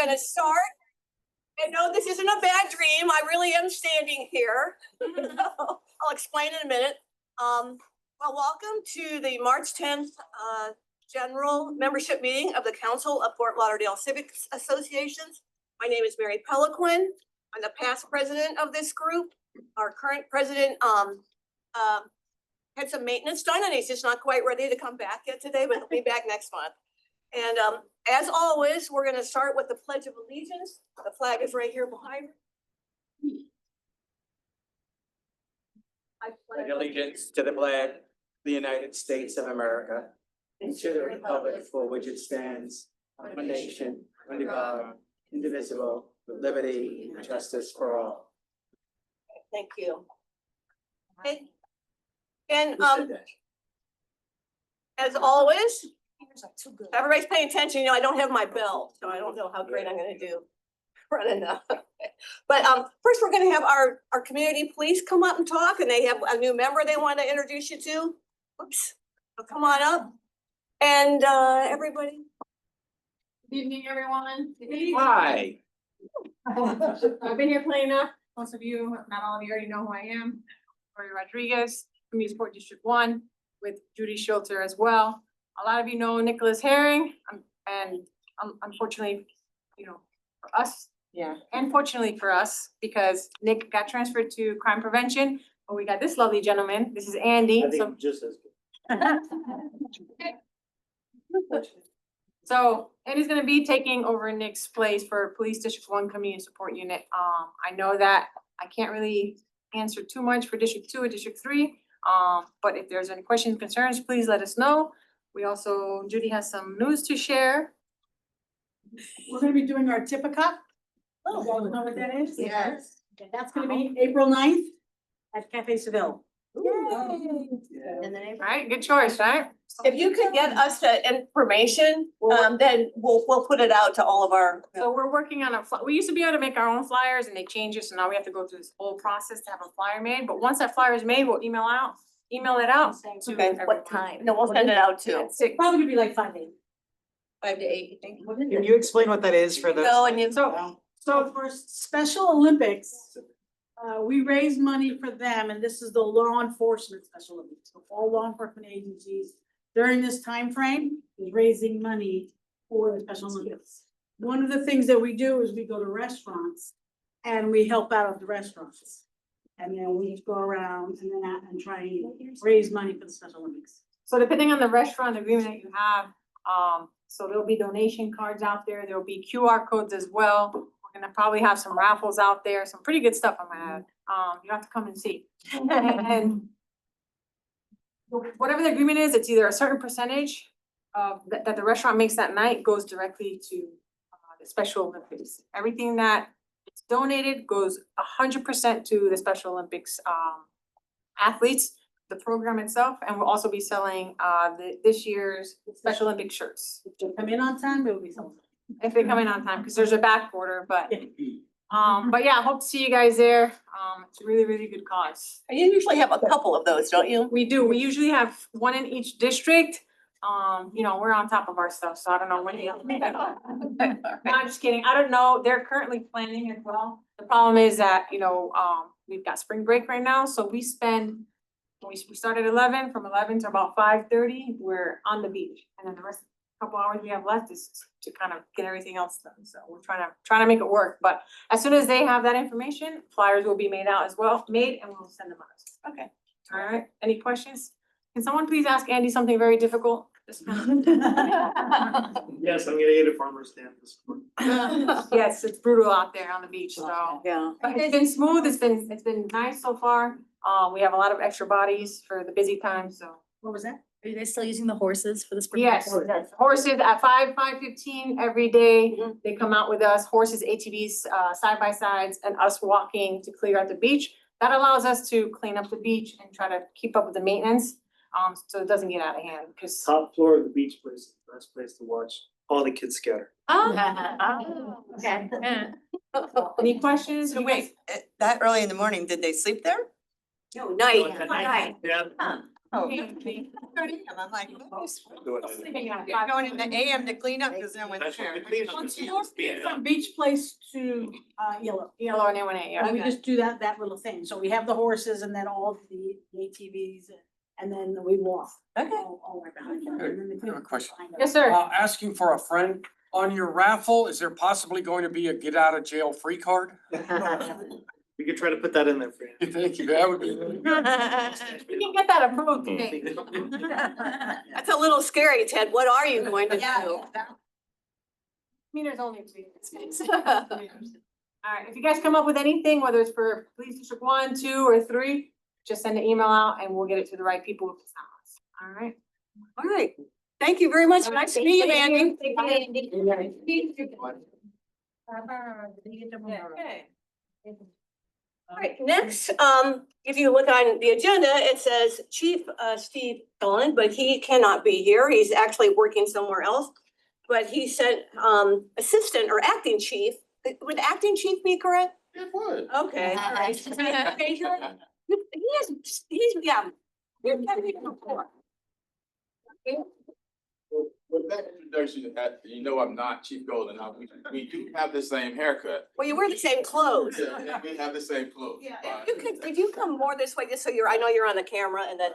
gonna start. And no, this isn't a bad dream. I really am standing here. I'll explain in a minute. Well, welcome to the March 10th general membership meeting of the Council of Fort Lauderdale Civic Associations. My name is Mary Peliquin. I'm the past president of this group. Our current president had some maintenance done and he's just not quite ready to come back yet today, but he'll be back next month. And as always, we're going to start with the Pledge of Allegiance. The flag is right here behind me. I pledge allegiance to the flag of the United States of America and to the republic for which it stands, one nation, under God, indivisible, with liberty and justice for all. Thank you. Okay. And as always, everybody's paying attention. You know, I don't have my bell, so I don't know how great I'm going to do running up. But first, we're going to have our community police come up and talk, and they have a new member they want to introduce you to. Oops, so come on up, and everybody. Good evening, everyone. Hi. I've been here playing enough. Most of you, if not all of you, already know who I am. Victoria Rodriguez, Community Support District 1, with Judy Schulter as well. A lot of you know Nicholas Herring, and unfortunately, you know, for us, and fortunately for us, because Nick got transferred to crime prevention. But we got this lovely gentleman. This is Andy. I think just as good. So Andy's gonna be taking over Nick's place for Police District 1 Community Support Unit. I know that I can't really answer too much for District 2 or District 3. But if there's any questions, concerns, please let us know. We also, Judy has some news to share. We're gonna be doing our Tipica. Oh. You guys know what that is? Yes. Okay, that's gonna be April 9th at Cafe Seville. Yay. All right, good choice, right? If you could get us the information, then we'll put it out to all of our. So we're working on we used to be able to make our own flyers and they changed it, so now we have to go through this whole process to have a flyer made. But once that flyer is made, we'll email it out. To Okay, what time? No, we'll send it out too. At 6. Probably gonna be like 5 days. 5 to 8, you think? Can you explain what that is for the? Go and you. So for Special Olympics, we raise money for them, and this is the law enforcement Special Olympics. So all law enforcement agencies during this time frame is raising money for the Special Olympics. One of the things that we do is we go to restaurants and we help out at the restaurants. And then we go around and try and raise money for the Special Olympics. So depending on the restaurant agreement that you have, so there'll be donation cards out there. There'll be QR codes as well. We're gonna probably have some raffles out there, some pretty good stuff I'm gonna add. You have to come and see. And whatever the agreement is, it's either a certain percentage of that the restaurant makes that night goes directly to the Special Olympics. Everything that is donated goes 100% to the Special Olympics athletes, the program itself, and we'll also be selling this year's Special Olympic shirts. If they come in on time, there will be something. If they come in on time, because there's a back order, but yeah, I hope to see you guys there. It's a really, really good cause. And you usually have a couple of those, don't you? We do. We usually have one in each district. You know, we're on top of our stuff, so I don't know when you. No, I'm just kidding. I don't know. They're currently planning as well. The problem is that, you know, we've got spring break right now, so we start at 11, from 11 to about 5:30, we're on the beach. And then the rest, couple hours we have left is to kind of get everything else done. So we're trying to make it work. But as soon as they have that information, flyers will be made out as well, and we'll send them out. Okay. All right. Any questions? Can someone please ask Andy something very difficult? Yes, I'm gonna get a farmer's stand this morning. Yes, it's brutal out there on the beach, so. Yeah. But it's been smooth. It's been nice so far. We have a lot of extra bodies for the busy time, so. What was that? Are you guys still using the horses for the spring? Yes, horses at 5:15 every day. They come out with us, horses, ATVs, side by sides, and us walking to clear out the beach. That allows us to clean up the beach and try to keep up with the maintenance, so it doesn't get out of hand, because. Top floor of the beach place is the best place to watch all the kids scatter. Okay. Any questions? So wait, that early in the morning, did they sleep there? No, night. Yeah. Oh. Okay. And I'm like, Sleeping at you're 5. going in the AM to clean up because no one's That's what there. the cleanup is. From Beach Place to, Yellow. Yellow and A1A, yeah. And we Okay. just do that little thing. So we have the horses and then all of the ATVs and then we walk. Okay. All right behind them. And then the I have a question. behind them. Yes, sir. Asking for a friend, on your raffle, is there possibly going to be a get out of jail free card? We could try to put that in there for you. Thank you, that would be. We can get that approved today. That's a little scary, Ted. What are you going to do? I mean, there's only 3 minutes. All right, if you guys come up with anything, whether it's for police district 1, 2, or 3, just send an email out and we'll get it to the right people if it's not us. All right? All right. Thank you very much. Nice to meet you, Andy. Thank you, Andy. Okay. All right, next, if you look on the agenda, it says Chief Steve Dolan, but he cannot be here. He's actually working somewhere else. But he sent assistant or acting chief. Would acting chief be correct? It would. Okay, all right. Okay, he's, yeah. You've had it before. With that introduction, you know I'm not Chief Golden. We do have the same haircut. Well, you wear the same clothes. Yeah, we have the same clothes. Yeah, if you come more this way, just so I know you're on the camera and then.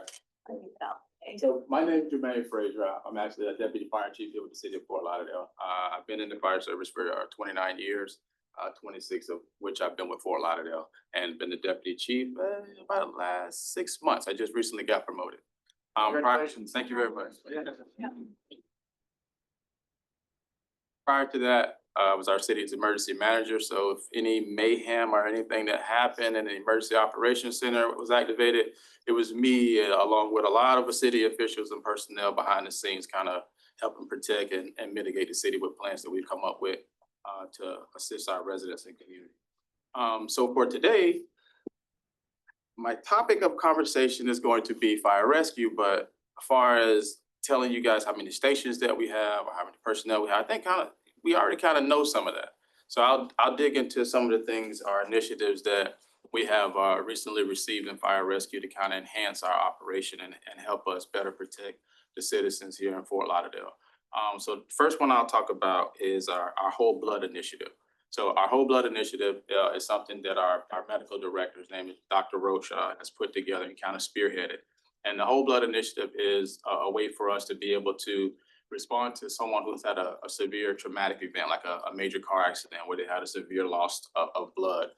So my name is Jermaine Frazier. I'm actually a deputy fire chief here with the city of Fort Lauderdale. I've been in the fire service for 29 years, 26 of which I've been with Fort Lauderdale, and been the deputy chief about the last 6 months. I just recently got promoted. Congratulations. Thank you very much. Prior to that, I was our city's emergency manager, so if any mayhem or anything that happened and the emergency operations center was activated, it was me along with a lot of the city officials and personnel behind the scenes, kind of helping protect and mitigate the city with plans that we've come up with to assist our residents and community. So for today, my topic of conversation is going to be fire rescue, but as far as telling you guys how many stations that we have or how many personnel we have, I think we already kind of know some of that. So I'll dig into some of the things, our initiatives that we have recently received in fire rescue to kind of enhance our operation and help us better protect the citizens here in Fort Lauderdale. So the first one I'll talk about is our Whole Blood Initiative. So our Whole Blood Initiative is something that our medical director, his name is Dr. Roche, has put together and kind of spearheaded. And the Whole Blood Initiative is a way for us to be able to respond to someone who's had a severe traumatic event, like a major car accident where they had a severe loss of blood,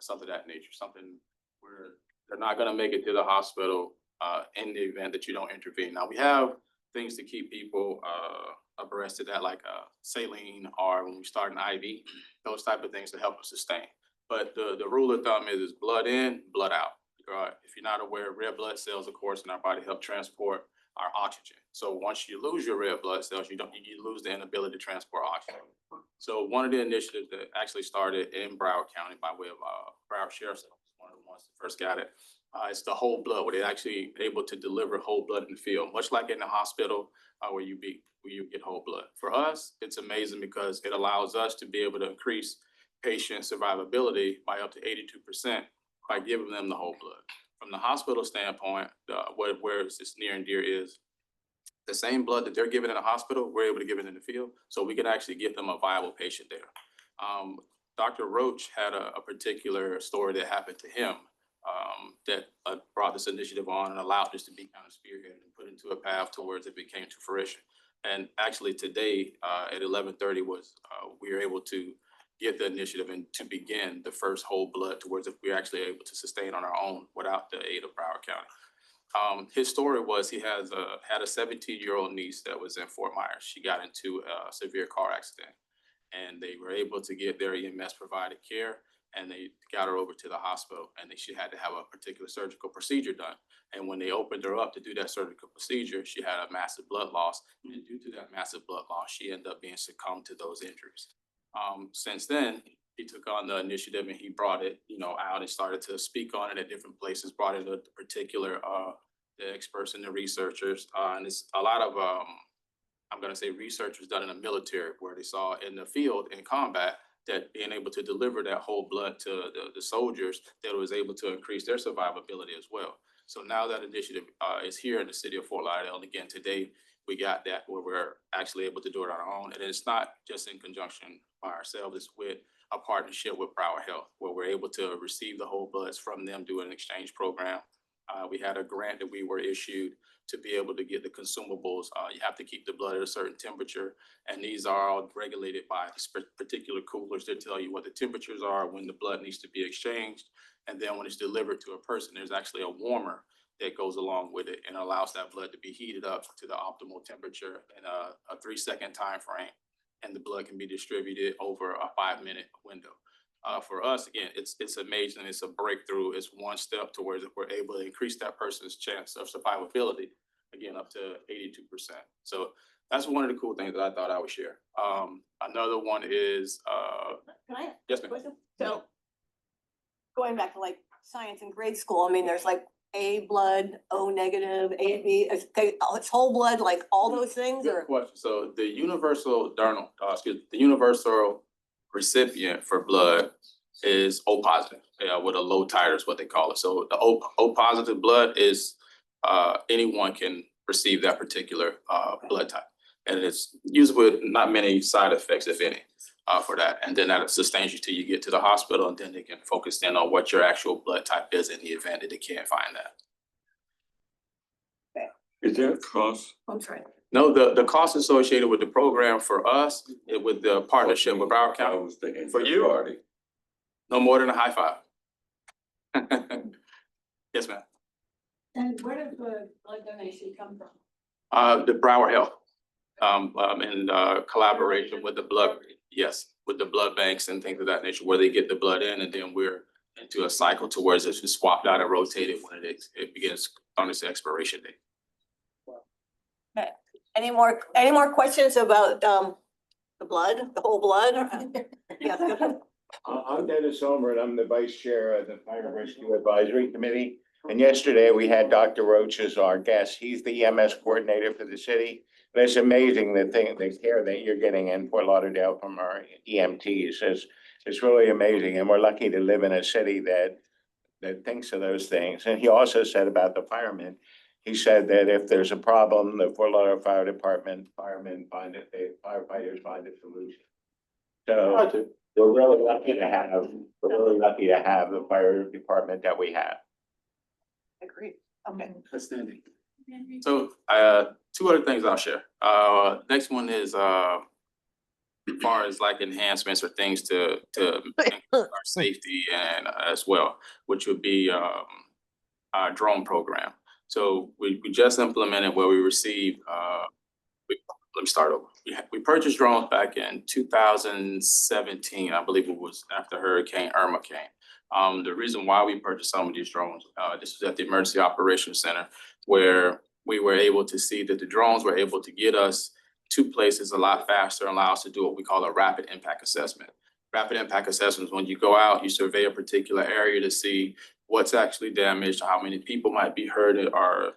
something of that nature, something where they're not gonna make it to the hospital in the event that you don't intervene. Now, we have things to keep people abreast of that, like saline, or when we start an IV, those type of things to help us sustain. But the rule of thumb is blood in, blood out. If you're not aware, red blood cells, of course, in our body help transport our oxygen. So once you lose your red blood cells, you lose the inability to transport oxygen. So one of the initiatives that actually started in Broward County by way of Broward Sheriff's Office, one of the ones that first got it, it's the whole blood, where they're actually able to deliver whole blood in the field, much like in the hospital where you get whole blood. For us, it's amazing because it allows us to be able to increase patient survivability by up to 82% by giving them the whole blood. From the hospital standpoint, where it's near and dear is the same blood that they're giving in the hospital, we're able to give it in the field, so we can actually get them a viable patient there. Dr. Roach had a particular story that happened to him that brought this initiative on and allowed this to be kind of spearheaded and put into a path towards it became to fruition. And actually today at 11:30 we were able to get the initiative and to begin the first whole blood towards if we're actually able to sustain on our own without the aid of Broward County. His story was he had a 17-year-old niece that was in Fort Myers. She got into a severe car accident and they were able to get their EMS provided care and they got her over to the hospital and she had to have a particular surgical procedure done. And when they opened her up to do that surgical procedure, she had a massive blood loss. And due to that massive blood loss, she ended up being succumbed to those injuries. Since then, he took on the initiative and he brought it, out and started to speak on it at different places, brought it to particular, the experts and the researchers. And it's a lot of, I'm gonna say researchers done in the military where they saw in the field in combat that being able to deliver that whole blood to the soldiers, that was able to increase their survivability as well. So now that initiative is here in the city of Fort Lauderdale. And again, today we got that where we're actually able to do it on our own. And it's not just in conjunction by ourselves, it's with a partnership with Broward Health, where we're able to receive the whole bloods from them, do an exchange program. We had a grant that we were issued to be able to get the consumables. You have to keep the blood at a certain temperature, and these are all regulated by particular coolers that tell you what the temperatures are, when the blood needs to be exchanged. And then when it's delivered to a person, there's actually a warmer that goes along with it and allows that blood to be heated up to the optimal temperature in a 3-second time frame. And the blood can be distributed over a 5-minute window. For us, again, it's amazing. It's a breakthrough. It's one step towards if we're able to increase that person's chance of survivability, again, up to 82%. So that's one of the cool things that I thought I would share. Another one is, Can I? yes, ma'am. Question? So going back to like science in grade school, I mean, there's like A blood, O negative, AB, it's whole blood, like all those things Good or? question. So the universal recipient for blood is O positive, with a low titer is what they call it. So the O positive blood is, anyone can receive that particular blood type. And it's used with not many side effects, if any, for that. And then that sustains you till you get to the hospital, and then they can focus in on what your actual blood type is in the event that they can't find that. Is there a cost? I'm sorry. No, the cost associated with the program for us, with the partnership with Broward County, for you, no more than a high five. Yes, ma'am. And where does the blood donation come from? The Broward Health, in collaboration with the blood, yes, with the blood banks and things of that nature, where they get the blood in, and then we're into a cycle towards it's swapped out and rotated when it begins on its expiration date. Okay. Any more questions about the blood, the whole blood? Yeah, go ahead. I'm Dennis Homer, and I'm the vice chair of the Fire Rescue Advisory Committee. And yesterday we had Dr. Roach as our guest. He's the EMS coordinator for the city. And it's amazing the care that you're getting in Fort Lauderdale from our EMTs. It's really amazing. And we're lucky to live in a city that thinks of those things. And he also said about the firemen, he said that if there's a problem, the Fort Lauderdale Fire Department, firefighters find a solution. So we're really lucky to have the fire department that we have. Agreed. Okay. Outstanding. So, two other things I'll share. Next one is, as far as like enhancements or things to increase our safety and as well, which would be, our drone program. So we just implemented where we received, let me start over. We purchased drones back in 2017. I believe it was after Hurricane Irma came. The reason why we purchased some of these drones, this was at the Emergency Operations Center, where we were able to see that the drones were able to get us to places a lot faster and allow us to do what we call a rapid impact assessment. Rapid impact assessment is when you go out, you survey a particular area to see what's actually damaged, how many people might be hurt, or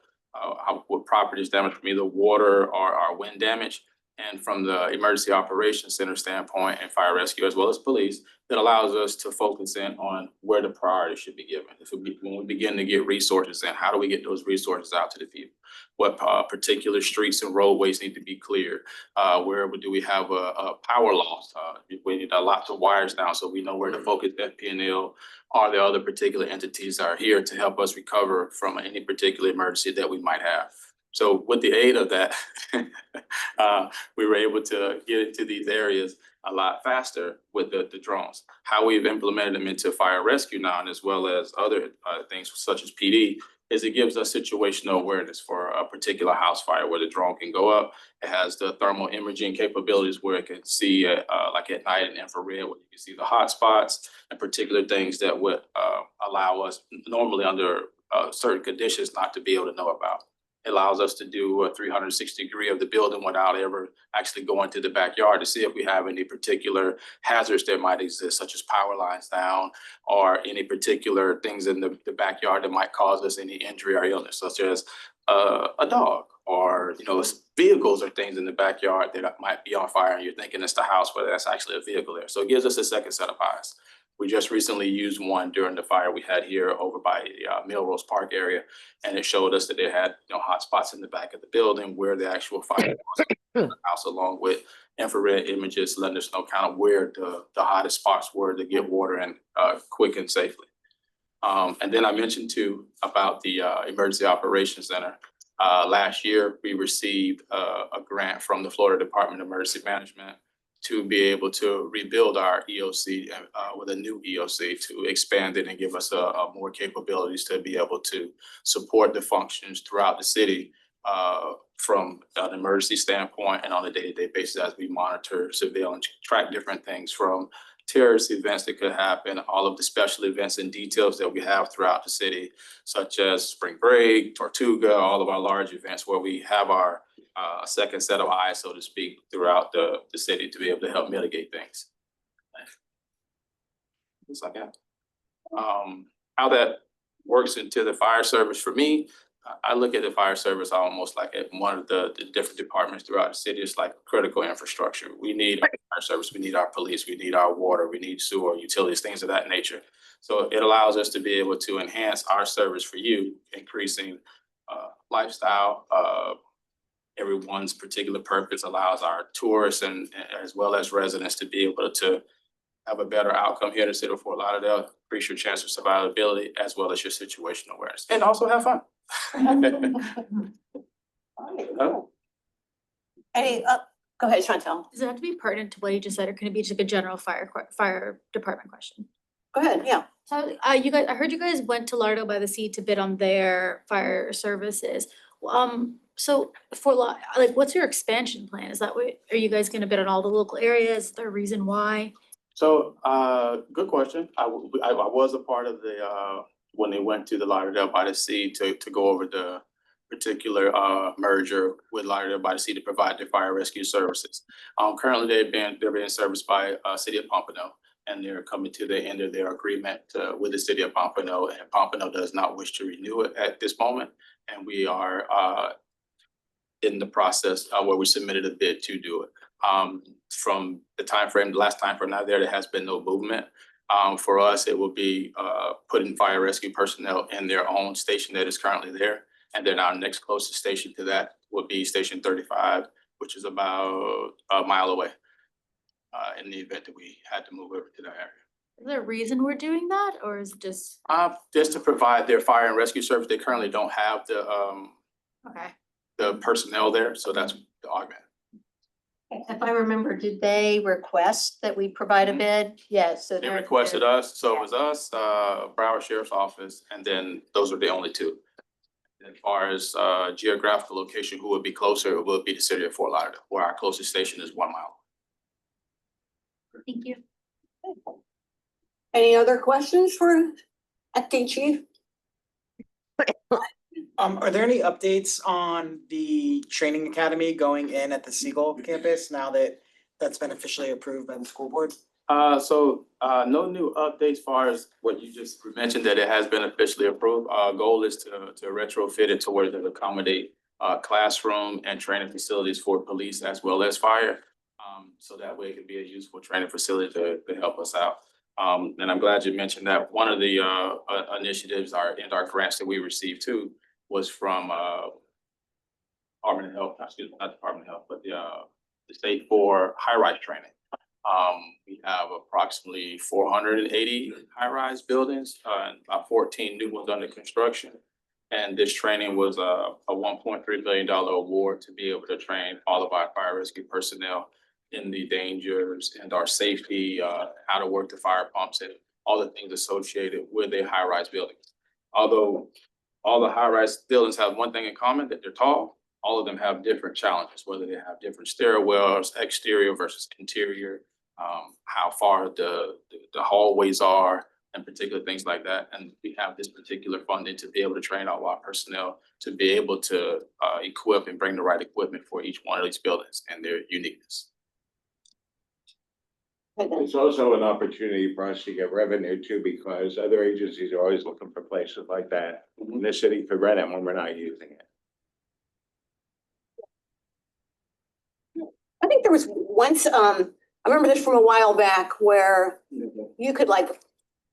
what property is damaged from either water or wind damage. And from the Emergency Operations Center standpoint and fire rescue as well as police, that allows us to focus in on where the priority should be given. When we begin to get resources in, how do we get those resources out to the people? What particular streets and roadways need to be cleared? Where do we have a power loss? We need lots of wires down, so we know where to focus FP&L. Are there other particular entities that are here to help us recover from any particular emergency that we might have? So with the aid of that, we were able to get into these areas a lot faster with the drones. How we've implemented them into fire rescue now, and as well as other things such as PD, is it gives us situational awareness for a particular house fire where the drone can go up. It has the thermal imaging capabilities where it can see like at night in infrared, where you can see the hot spots and particular things that would allow us normally under certain conditions not to be able to know about. It allows us to do a 360 degree of the building without ever actually going to the backyard to see if we have any particular hazards that might exist, such as power lines down or any particular things in the backyard that might cause us any injury or illness, such as a dog or vehicles or things in the backyard that might be on fire and you're thinking it's the house, but that's actually a vehicle there. So it gives us a second set of eyes. We just recently used one during the fire we had here over by Melrose Park area. And it showed us that they had, hot spots in the back of the building where the actual fire was in the house, along with infrared images, letting us know kind of where the hottest spots were to get water in quick and safely. And then I mentioned too about the Emergency Operations Center. Last year, we received a grant from the Florida Department of Emergency Management to be able to rebuild our EOC with a new EOC to expand it and give us more capabilities to be able to support the functions throughout the city from an emergency standpoint and on a day-to-day basis as we monitor, surveil, and track different things from terrorist events that could happen, all of the special events and details that we have throughout the city, such as spring break, Tortuga, all of our large events where we have our second set of eyes, so to speak, throughout the city to be able to help mitigate things. Just like that. How that works into the fire service for me, I look at the fire service almost like at one of the different departments throughout the city. It's like critical infrastructure. We need our fire service, we need our police, we need our water, we need sewer, utilities, things of that nature. So it allows us to be able to enhance our service for you, increasing lifestyle, everyone's particular purpose, allows our tourists and as well as residents to be able to have a better outcome here in the city of Fort Lauderdale, increase your chance of survivability as well as your situational awareness, and also have fun. Any, go ahead, Chantel. Does it have to be pertinent to what you just said, or can it be just like a general fire department question? Go ahead, yeah. So, you guys, I heard you guys went to Lauderdale by the Sea to bid on their fire services. So like, what's your expansion plan? Is that what, are you guys gonna bid on all the local areas? Is there a reason why? So, good question. I was a part of the, when they went to the Lauderdale by the Sea to go over the particular, merger with Lauderdale by the Sea to provide their fire rescue services. Currently, they're being serviced by, City of Pompano, and they're coming to the end of their agreement, with the City of Pompano, and Pompano does not wish to renew it at this moment. And we are, in the process, where we submitted a bid to do it. From the timeframe, the last timeframe out there has been no movement. For us, it will be putting fire rescue personnel in their own station that is currently there. And then our next closest station to that would be Station 35, which is about a mile away. In the event that we had to move over to that area. Is there a reason we're doing that, or is it just? Just to provide their fire and rescue service. They currently don't have Okay. the personnel there, so that's the argument. If I remember, did they request that we provide a bid? Yes, so They they're. requested us, so it yeah. was us, Broward Sheriff's Office, and then those are the only two. As far as geographical location, who would be closer, it would be the city of Fort Lauderdale, where our closest station is 1 mile. Thank you. Any other questions for Acting Chief? Are there any updates on the training academy going in at the Siegel campus now that that's been officially approved by the school board? No new updates as far as what you just mentioned, that it has been officially approved. Our goal is to retrofit it to where it accommodate classroom and training facilities for police as well as fire. So that way it can be a useful training facility to help us out. And I'm glad you mentioned that. One of the initiatives and our grants that we received too was from Department of Health, not Department of Health, but the state for high-rise training. We have approximately 480 high-rise buildings, and about 14 new ones under construction. And this training was a $1.3 million award to be able to train all of our fire rescue personnel in the dangers and our safety, how to work the fire pumps and all the things associated with a high-rise building. Although all the high-rise buildings have one thing in common, that they're tall, all of them have different challenges, whether they have different stairwells, exterior versus interior, how far the hallways are, and particular things like that. And we have this particular funding to be able to train all our personnel to be able to equip and bring the right equipment for each one of these buildings and their uniqueness. It's also an opportunity for us to get revenue too, because other agencies are always looking for places like that in the city to rent it when we're not using it. I think there was once, I remember this from a while back where you could like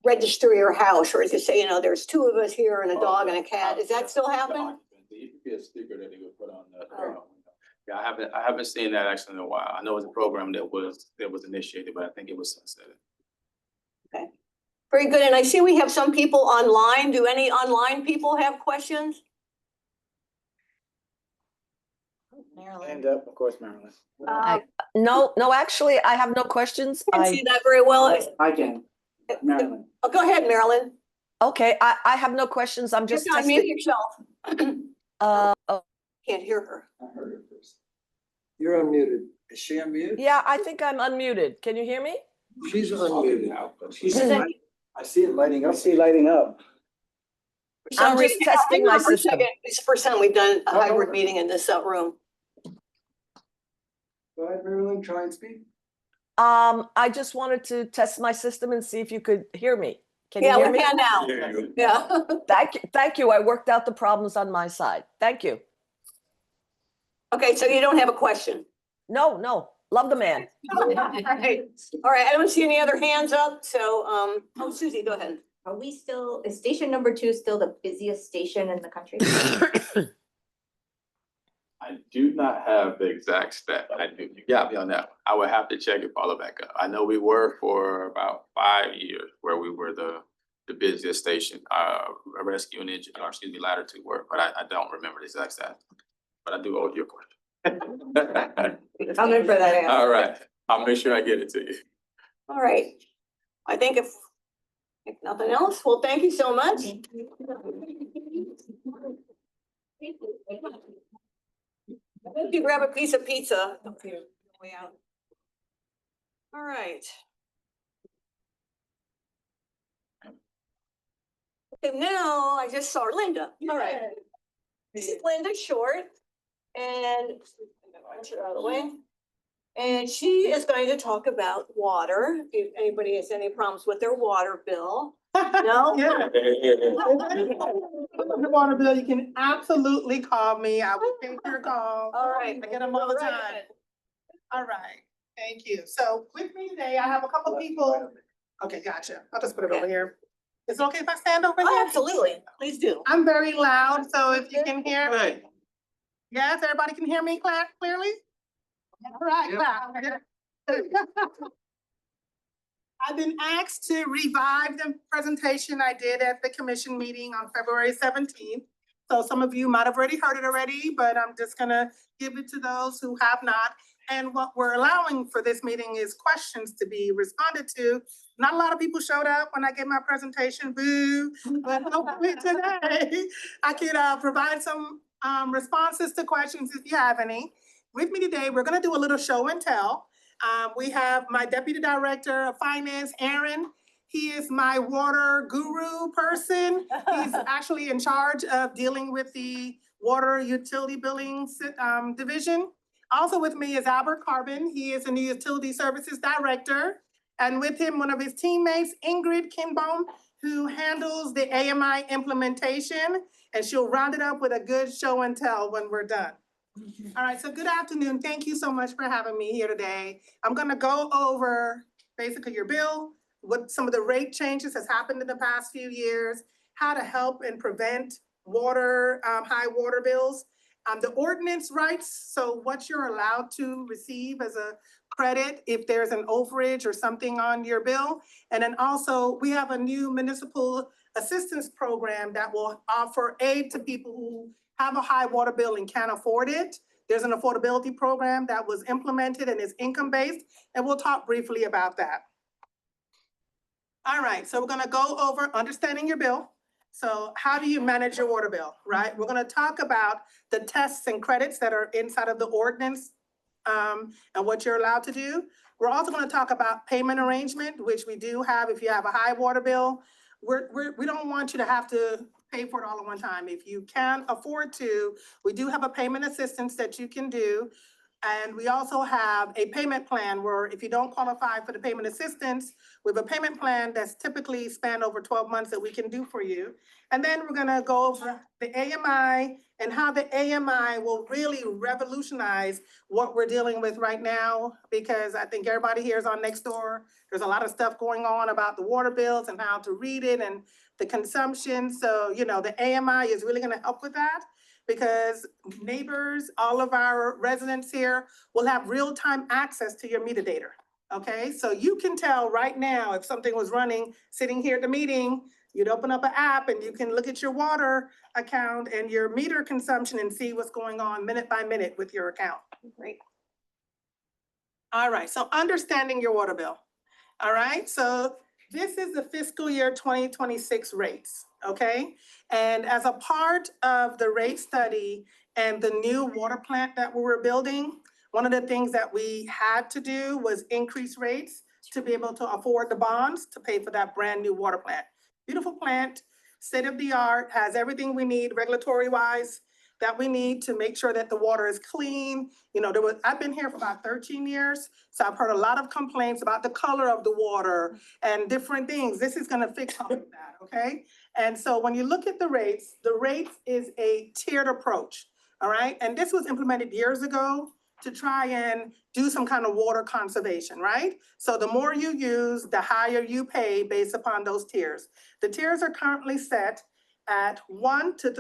register your house, or is it say, there's two of us here and a dog and a cat? Does that still happen? It could be a sticker that they would put on the. Yeah, I haven't seen that actually in a while. I know it's a program that was initiated, but I think it was sunsetted. Very good. And I see we have some people online. Do any online people have questions? Hand up, of course, Marilyn. No, actually, I have no questions. I can't see that very well. I can, Marilyn. Oh, go ahead, Marilyn. Okay, I have no questions. I'm just Just unmute testing. yourself. Can't hear her. I heard it first. You're unmuted. Is she unmuted? Yeah, I think I'm unmuted. Can you hear me? She's unmuted. I see it lighting up. I see lighting up. For some I'm just reason- testing hang on my for a system. second. It's the first time we've done a hybrid meeting in this room. Go ahead, Marilyn, try and speak. I just wanted to test my system and see if you could hear me. Can you Yeah, hear we me? can now. Yeah. Thank you. I worked out the problems on my side. Thank you. Okay, so you don't have a question? No, love the man. All right, I don't see any other hands up, so, oh, Susie, go ahead. Are we still, is station number 2 still the busiest station in the country? I do not have the exact stat. You got me on that one. I would have to check and follow back up. I know we were for about 5 years where we were the busiest station, rescue and engine, or excuse me, ladder 2 were, but I don't remember the exact stat. But I do owe you a question. Coming for that answer. All right, I'll make sure I get it to you. All right. I think if nothing else, well, thank you so much. If you grab a piece of pizza. Way out. All right. Okay, now I just saw Linda. All right. This is Linda Short, and punch her out of the way. And she is going to talk about water. If anybody has any problems with their water bill. No? The water bill, you can absolutely call me. I will take your call. All right. I get them all the time. All right, thank you. So with me today, I have a couple people. Okay, gotcha. I'll just put it over here. Is it okay if I stand over here? Oh, absolutely. Please do. I'm very loud, so if you can hear me. Yes, everybody can hear me clearly? All right, clap. I've been asked to revive the presentation I did at the commission meeting on February 17th. So some of you might have already heard it already, but I'm just gonna give it to those who have not. And what we're allowing for this meeting is questions to be responded to. Not a lot of people showed up when I gave my presentation, boo, but hopefully today I could provide some responses to questions if you have any. With me today, we're gonna do a little show and tell. We have my Deputy Director of Finance, Aaron. He is my water guru person. He's actually in charge of dealing with the water utility billing division. Also with me is Albert Carbon. He is a new Utility Services Director. And with him, one of his teammates, Ingrid Kinbaum, who handles the AMI implementation. And she'll round it up with a good show and tell when we're done. All right, so good afternoon. Thank you so much for having me here today. I'm gonna go over basically your bill, what some of the rate changes has happened in the past few years, how to help and prevent water, high water bills, the ordinance rights, so what you're allowed to receive as a credit if there's an overage or something on your bill. And then also, we have a new municipal assistance program that will offer aid to people who have a high water bill and can't afford it. There's an affordability program that was implemented and is income-based, and we'll talk briefly about that. All right, so we're gonna go over understanding your bill. So how do you manage your water bill, right? We're gonna talk about the tests and credits that are inside of the ordinance and what you're allowed to do. We're also gonna talk about payment arrangement, which we do have if you have a high water bill. We don't want you to have to pay for it all at one time. If you can't afford to, we do have a payment assistance that you can do. And we also have a payment plan where if you don't qualify for the payment assistance, we have a payment plan that's typically spanned over 12 months that we can do for you. And then we're gonna go over the AMI and how the AMI will really revolutionize what we're dealing with right now, because I think everybody here is on Nextdoor. There's a lot of stuff going on about the water bills and how to read it and the consumption. So, you know, the AMI is really gonna help with that, because neighbors, all of our residents here will have real-time access to your metadata. Okay, so you can tell right now if something was running, sitting here at the meeting, you'd open up an app and you can look at your water account and your meter consumption and see what's going on minute by minute with your account. Great. All right, so understanding your water bill. All right, so this is the fiscal year 2026 rates, okay? And as a part of the rate study and the new water plant that we were building, one of the things that we had to do was increase rates to be able to afford the bonds to pay for that brand new water plant. Beautiful plant, state of the art, has everything we need regulatory wise that we need to make sure that the water is clean. You know, I've been here for about 13 years, so I've heard a lot of complaints about the color of the water and different things. This is gonna fix all of that, okay? And so when you look at the rates is a tiered approach, all right? And this was implemented years ago to try and do some kind of water conservation, right? So the more you use, the higher you pay based upon those tiers. The tiers are currently set at 0 to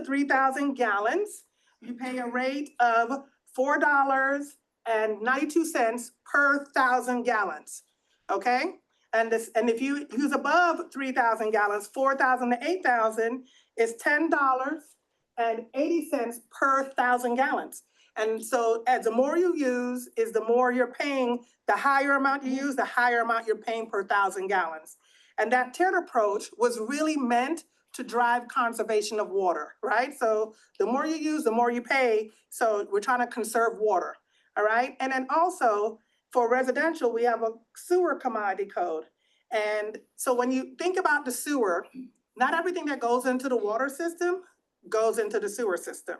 3,000 gallons. You pay a rate of $4.92 per 1,000 gallons, okay? And if you use above 3,000 gallons, 4,000 to 8,000 is $10.80 per 1,000 gallons. And so as the more you use is the more you're paying, the higher amount you use, the higher amount you're paying per 1,000 gallons. And that tiered approach was really meant to drive conservation of water, right? So the more you use, the more you pay. So we're trying to conserve water, all right? And then also for residential, we have a sewer commodity code. And so when you think about the sewer, not everything that goes into the water system goes into the sewer system.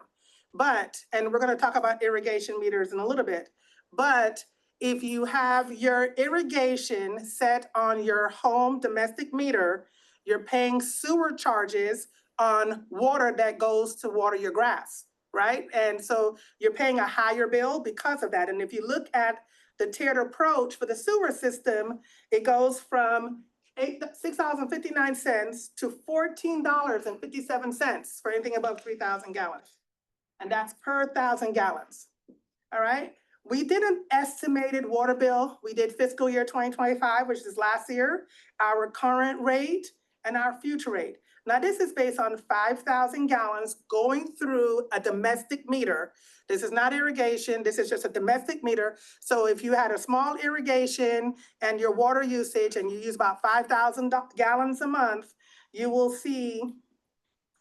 But, and we're gonna talk about irrigation meters in a little bit, but if you have your irrigation set on your home domestic meter, you're paying sewer charges on water that goes to water your grass, right? And so you're paying a higher bill because of that. And if you look at the tiered approach for the sewer system, it goes from $6.59 to $14.57 for anything above 3,000 gallons. And that's per 1,000 gallons, all right? We did an estimated water bill. We did fiscal year 2025, which is last year, our current rate and our future rate. Now, this is based on 5,000 gallons going through a domestic meter. This is not irrigation, this is just a domestic meter. So if you had a small irrigation and your water usage and you use about 5,000 gallons a month, you will see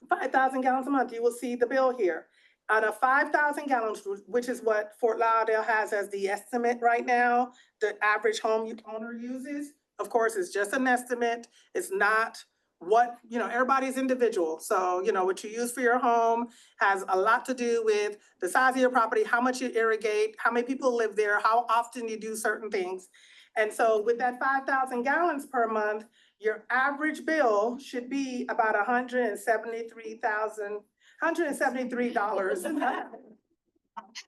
5,000 gallons a month, you will see the bill here. Out of 5,000 gallons, which is what Fort Lauderdale has as the estimate right now, the average home owner uses, of course, it's just an estimate. It's not what, you know, everybody's individual. So, you know, what you use for your home has a lot to do with the size of your property, how much you irrigate, how many people live there, how often you do certain things. And so with that 5,000 gallons per month, your average bill should be about $173.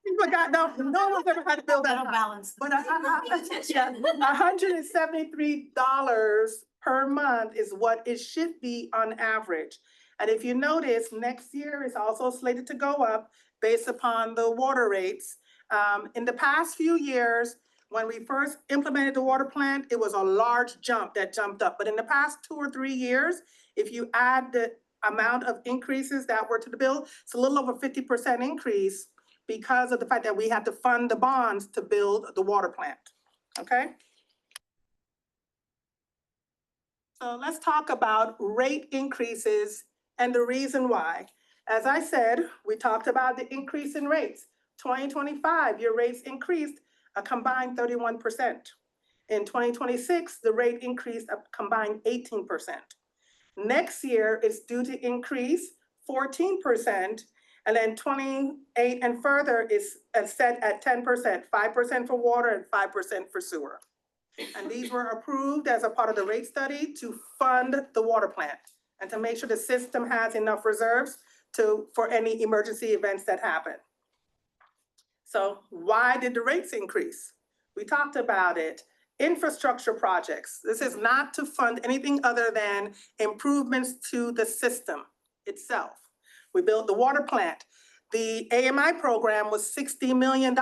People got, no one's ever had to build that balance. But $173 per month is what it should be on average. And if you notice, next year is also slated to go up based upon the water rates. In the past few years, when we first implemented the water plant, it was a large jump that jumped up. But in the past 2 or 3 years, if you add the amount of increases that were to the bill, it's a little over 50% increase because of the fact that we had to fund the bonds to build the water plant, okay? So let's talk about rate increases and the reason why. As I said, we talked about the increase in rates. 2025, your rates increased a combined 31%. In 2026, the rate increased a combined 18%. Next year, it's due to increase 14%, and then 28 and further is set at 10%, 5% for water and 5% for sewer. And these were approved as a part of the rate study to fund the water plant and to make sure the system has enough reserves for any emergency events that happen. So why did the rates increase? We talked about it. Infrastructure projects. This is not to fund anything other than improvements to the system itself. We built the water plant. The AMI program was $60 million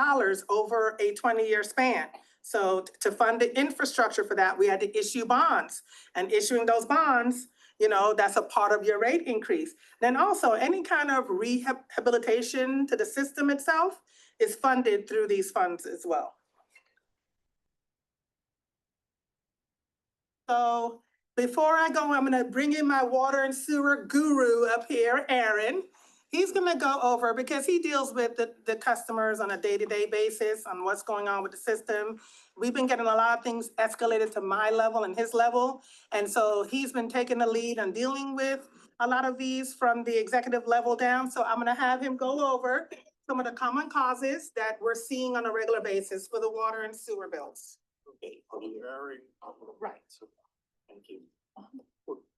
over a 20-year span. So to fund the infrastructure for that, we had to issue bonds. And issuing those bonds, you know, that's a part of your rate increase. Then also any kind of rehabilitation to the system itself is funded through these funds as well. So before I go, I'm gonna bring in my water and sewer guru up here, Aaron. He's gonna go over, because he deals with the customers on a day-to-day basis on what's going on with the system. We've been getting a lot of things escalated to my level and his level. And so he's been taking the lead on dealing with a lot of these from the executive level down. So I'm gonna have him go over some of the common causes that we're seeing on a regular basis for the water and sewer bills. Right. Thank you.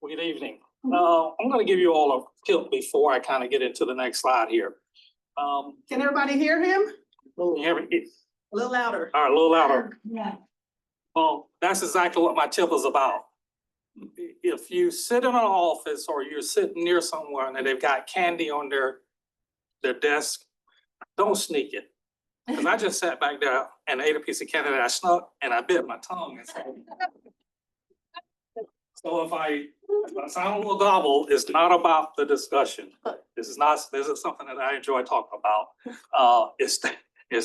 Good evening. I'm gonna give you all a tip before I kind of get into the next slide here. Can everybody hear him? Can you hear me? A little louder. All right, a little louder. Yeah. Well, that's exactly what my tip is about. If you sit in an office or you're sitting near someone and they've got candy on their desk, don't sneak it. Cause I just sat back there and ate a piece of candy that I snuck and I bit my tongue. So if I sound a little gobble, it's not about the discussion. This is something that I enjoy talking about. It's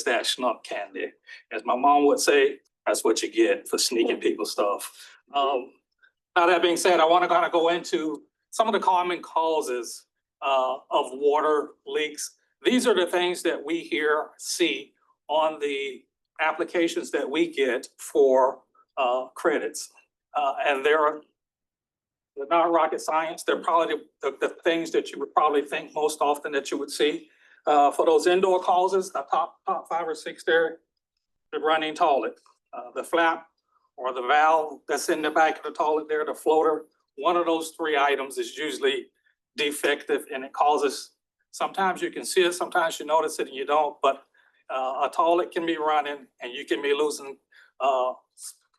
that schnuck candy. As my mom would say, that's what you get for sneaking people's stuff. Now that being said, I want to kind of go into some of the common causes of water leaks. These are the things that we see on the applications that we get for credits. And they're not rocket science. They're probably the things that you would probably think most often that you would see. For those indoor causes, the top 5 or 6 there, the running toilet, the flap or the valve that's in the back of the toilet there, the floater. One of those 3 items is usually defective and it causes, sometimes you can see it, sometimes you notice it and you don't, but a toilet can be running and you can be losing a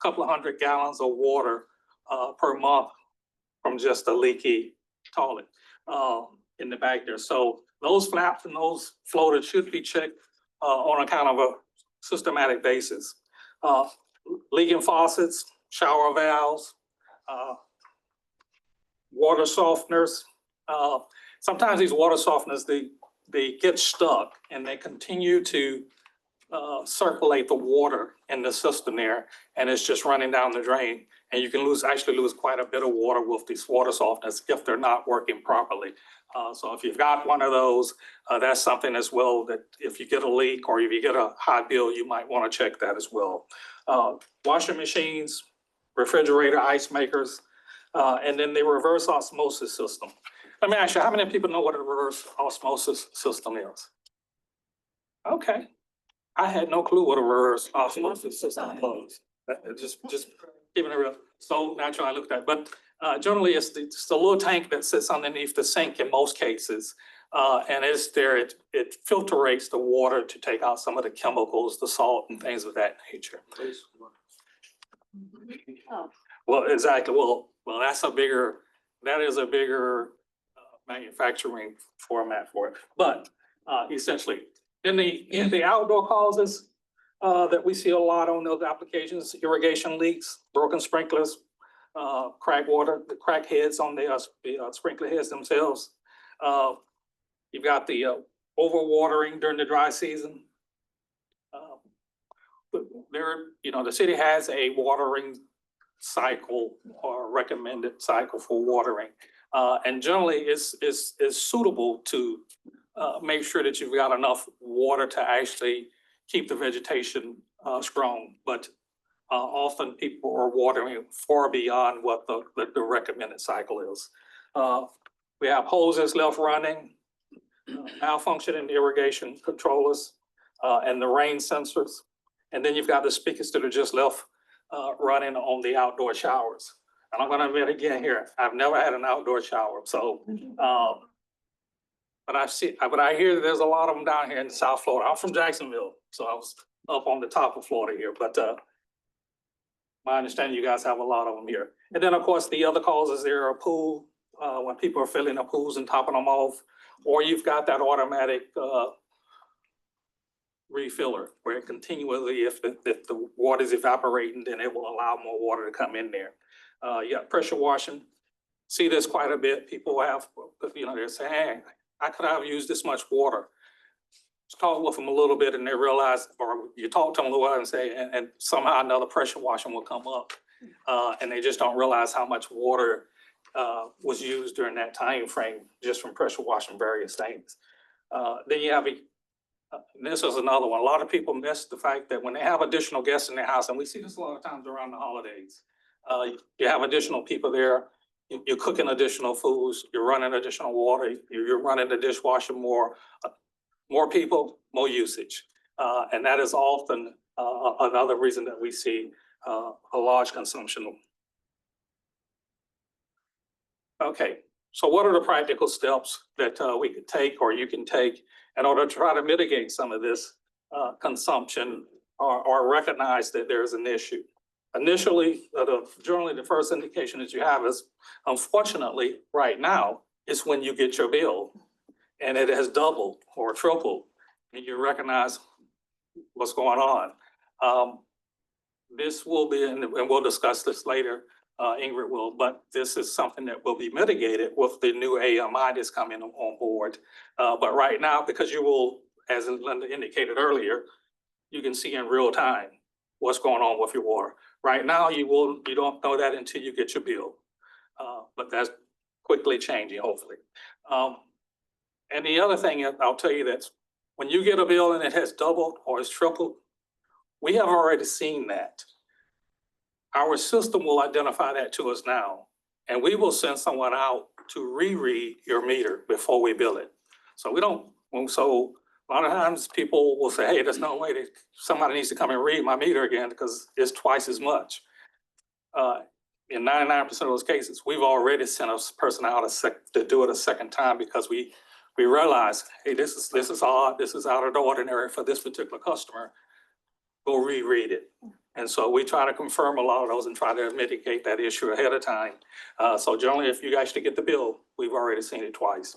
couple of 100 gallons of water per month from just a leaky toilet in the back there. So those flaps and those floaters should be checked on a kind of a systematic basis. Leaking faucets, shower valves, water softeners. Sometimes these water softeners, they get stuck and they continue to circulate the water in the system there, and it's just running down the drain. And you can actually lose quite a bit of water with these water softeners if they're not working properly. So if you've got one of those, that's something as well that if you get a leak or if you get a hot bill, you might want to check that as well. Washing machines, refrigerator, ice makers, and then the reverse osmosis system. Let me ask you, how many people know what a reverse osmosis system is? Okay. I had no clue what a reverse osmosis system was. Just keeping it real. So naturally I looked at it, but generally it's the little tank that sits underneath the sink in most cases. And it's there, it filtrates the water to take out some of the chemicals, the salt and things of that nature. Oh. Well, exactly. Well, that is a bigger manufacturing format for it. But essentially, in the outdoor causes that we see a lot on those applications, irrigation leaks, broken sprinklers, crack water, the crack heads on the sprinkler heads themselves. You've got the overwatering during the dry season. The city has a watering cycle or recommended cycle for watering. And generally it's suitable to make sure that you've got enough water to actually keep the vegetation strong. But often people are watering far beyond what the recommended cycle is. We have hoses left running, malfunctioning irrigation controllers, and the rain sensors. And then you've got the spigots that are just left running on the outdoor showers. And I'm gonna admit again here, I've never had an outdoor shower. So but I hear that there's a lot of them down here in South Florida. I'm from Jacksonville, so I was up on the top of Florida here, but, my understanding, you guys have a lot of them here. And then, of course, the other causes, there are pool, when people are filling up pools and topping them off, or you've got that automatic, refiller where it continually, if the water's evaporating, then it will allow more water to come in there. Yeah, pressure washing, see this quite a bit. People have, they're saying, hey, I could have used this much water. Talk with them a little bit and they realize, or you talk to them a little while and say, and somehow another pressure washing will come up. And they just don't realize how much water was used during that time frame just from pressure washing various things. Then you have, and this is another one. A lot of people miss the fact that when they have additional guests in their house, and we see this a lot of times around the holidays, you have additional people there, you're cooking additional foods, you're running additional water, you're running the dishwasher more. More people, more usage. And that is often another reason that we see a large consumption. Okay, so what are the practical steps that we could take or you can take in order to try to mitigate some of this consumption or recognize that there's an issue? Initially, generally the first indication that you have is, unfortunately, right now, is when you get your bill. And it has doubled or tripled, and you recognize what's going on. This will be, and we'll discuss this later, Ingrid will, but this is something that will be mitigated with the new AMI that's coming on board. But right now, because you will, as Linda indicated earlier, you can see in real time what's going on with your water. Right now, you don't know that until you get your bill, but that's quickly changing, hopefully. And the other thing I'll tell you that when you get a bill and it has doubled or it's tripled, we have already seen that. Our system will identify that to us now, and we will send someone out to reread your meter before we bill it. So we don't, so a lot of times people will say, hey, there's no way that somebody needs to come and read my meter again because it's twice as much. In 99% of those cases, we've already sent a person out to do it a second time because we realize, hey, this is odd, this is out of the ordinary for this particular customer. Go reread it. And so we try to confirm a lot of those and try to mitigate that issue ahead of time. So generally, if you actually get the bill, we've already seen it twice.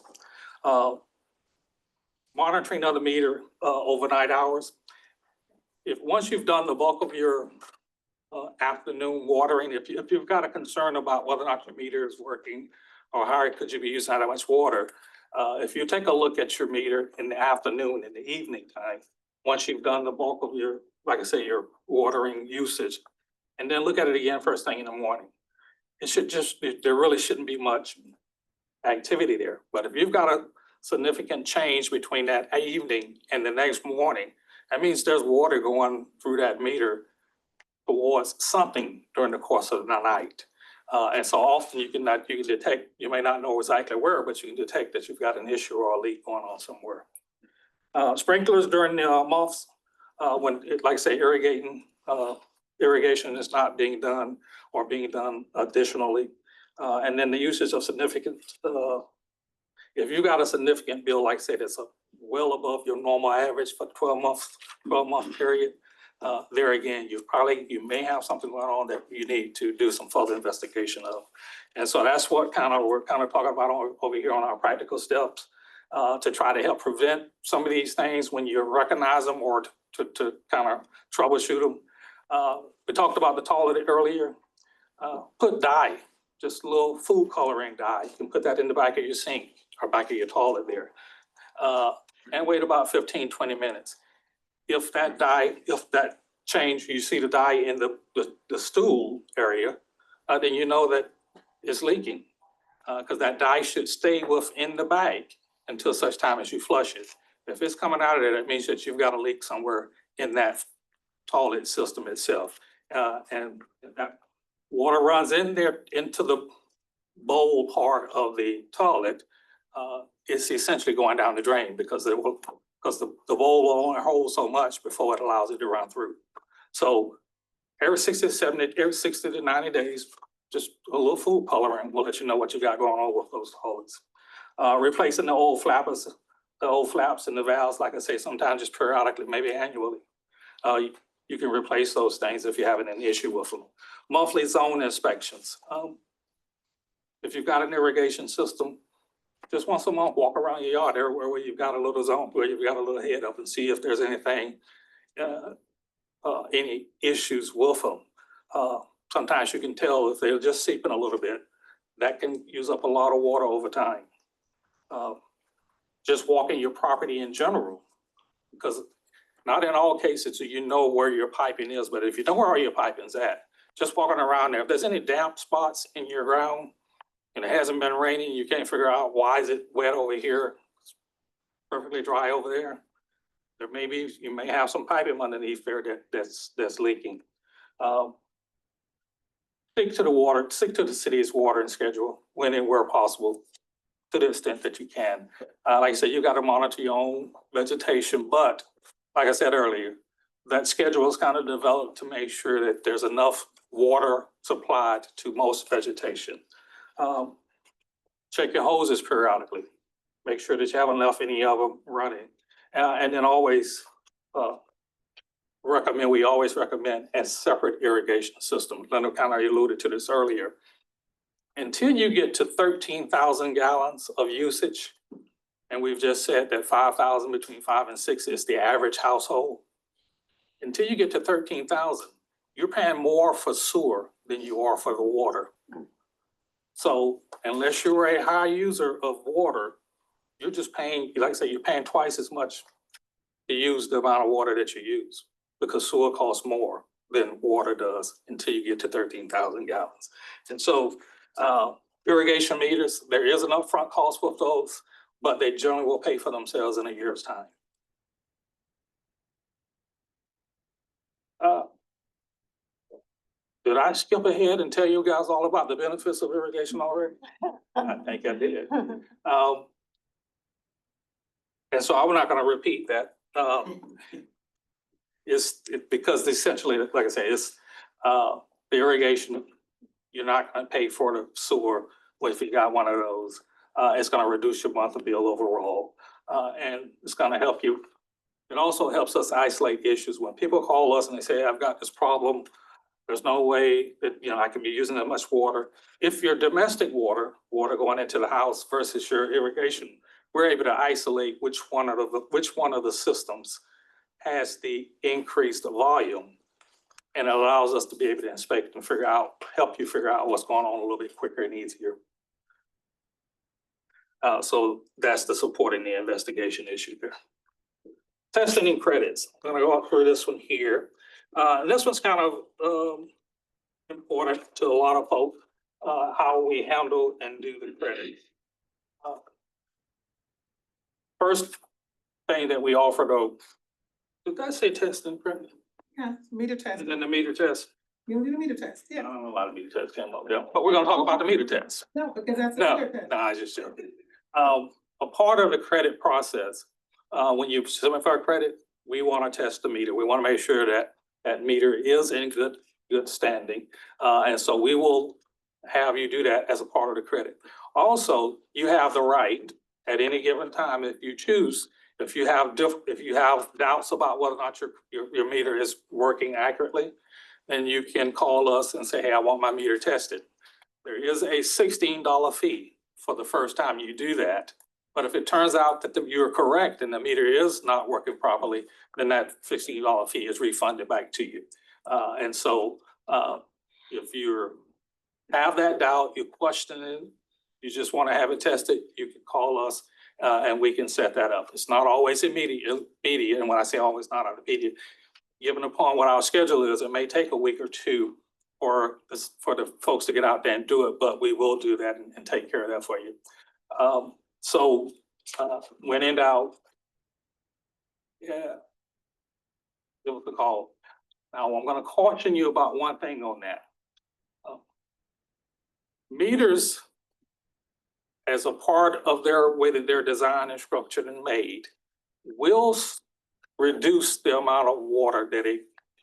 Monitoring of the meter overnight hours. Once you've done the bulk of your afternoon watering, if you've got a concern about whether or not your meter is working or how could you be using that much water, if you take a look at your meter in the afternoon, in the evening time, once you've done the bulk of your, like I say, your watering usage, and then look at it again first thing in the morning, there really shouldn't be much activity there. But if you've got a significant change between that evening and the next morning, that means there's water going through that meter towards something during the course of the night. And so often you can detect, you may not know exactly where, but you can detect that you've got an issue or a leak going on somewhere. Sprinklers during the months, when, like I say, irrigation is not being done or being done additionally. And then the usage of significant, if you got a significant bill, like say that's well above your normal average for 12-month period, there again, you may have something going on that you need to do some further investigation of. And so that's what we're kind of talking about over here on our practical steps to try to help prevent some of these things when you recognize them or to kind of troubleshoot them. We talked about the toilet earlier. Put dye, just a little food coloring dye. You can put that in the back of your sink or back of your toilet there. And wait about 15, 20 minutes. If that change, you see the dye in the stool area, then you know that it's leaking. Because that dye should stay within the bag until such time as you flush it. If it's coming out of there, that means that you've got a leak somewhere in that toilet system itself. And that water runs in there into the bowl part of the toilet. It's essentially going down the drain because the bowl will only hold so much before it allows it to run through. So every 60 to 90 days, just a little food coloring will let you know what you got going on with those toilets. Replacing the old flaps and the valves, like I say, sometimes just periodically, maybe annually. You can replace those things if you're having an issue with them. Monthly zone inspections. If you've got an irrigation system, just once a month, walk around your yard everywhere where you've got a little zone, where you've got a little head up and see if there's anything, any issues with them. Sometimes you can tell if they're just seeping a little bit. That can use up a lot of water over time. Just walking your property in general, because not in all cases do you know where your piping is, but if you know where all your piping's at, just walking around there, if there's any damp spots in your ground and it hasn't been raining, you can't figure out why is it wet over here, it's perfectly dry over there. You may have some piping underneath there that's leaking. Stick to the city's watering schedule when and where possible, to the extent that you can. Like I said, you got to monitor your own vegetation, but like I said earlier, that schedule is kind of developed to make sure that there's enough water supplied to most vegetation. Check your hoses periodically. Make sure that you haven't left any of them running. And then we always recommend a separate irrigation system. Linda kind of alluded to this earlier. Until you get to 13,000 gallons of usage, and we've just said that 5,000, between 5 and 6 is the average household. Until you get to 13,000, you're paying more for sewer than you are for the water. So unless you're a high user of water, you're just paying, like I say, you're paying twice as much to use the amount of water that you use, because sewer costs more than water does until you get to 13,000 gallons. And so irrigation meters, there is an upfront cost with those, but they generally will pay for themselves in a year's time. Did I skip ahead and tell you guys all about the benefits of irrigation already? I think I did. And so I'm not going to repeat that. Because essentially, like I say, it's the irrigation, you're not going to pay for the sewer if you got one of those. It's going to reduce your monthly bill overall, and it's going to help you. It also helps us isolate issues. When people call us and they say, I've got this problem, there's no way that I can be using that much water. If your domestic water going into the house versus your irrigation, we're able to isolate which one of the systems has the increased volume, and it allows us to be able to inspect and help you figure out what's going on a little bit quicker and easier. So that's the supporting the investigation issue there. Testing and credits. I'm gonna go through this one here. And this one's kind of important to a lot of folks, how we handle and do the credits. First thing that we offer though, did I say test and credit? Yeah, meter test. And then the meter test? You'll do the meter test, I yeah. don't know a lot of meter tests came up, yeah, but we're gonna talk about the meter test. No, because that's a No, meter test. no, I just joking. A part of the credit process, when you submit for a credit, we want to test the meter. We want to make sure that that meter is in good standing. And so we will have you do that as a part of the credit. Also, you have the right at any given time, if you choose, if you have doubts about whether or not your meter is working accurately, then you can call us and say, hey, I want my meter tested. There is a $16 fee for the first time you do that. But if it turns out that you're correct and the meter is not working properly, then that $16 fee is refunded back to you. And so if you have that doubt, you question it, you just want to have it tested, you can call us and we can set that up. It's not always immediate. And when I say always not immediate, given upon what our schedule is, it may take a week or two for the folks to get out there and do it, but we will do that and take care of that for you. So when in doubt, give us a call. Now, I'm going to caution you about one thing on that. Meters, as a part of their way that they're designed and structured and made, will reduce the amount of water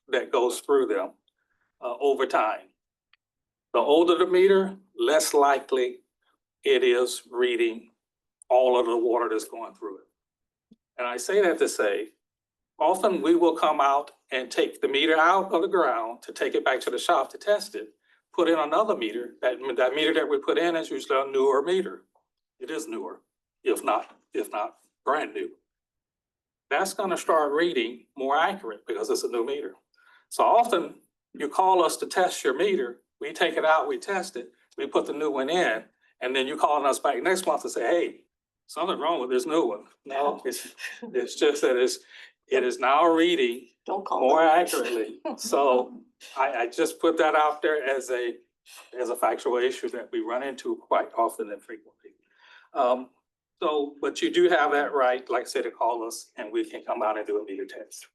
that goes through them over time. The older the meter, less likely it is reading all of the water that's going through it. And I say that to say, often we will come out and take the meter out of the ground to take it back to the shop to test it, put in another meter. That meter that we put in is usually a newer meter. It is newer, if not brand new. That's gonna start reading more accurate because it's a new meter. So often you call us to test your meter, we take it out, we test it, we put the new one in, and then you calling us back next month and say, hey, something wrong with this new one. No, it's just that it is now reading Don't call more them. accurately. So I just put that out there as a factual issue that we run into quite often and frequently. But you do have that right, like I said, to call us and we can come out and do a meter test.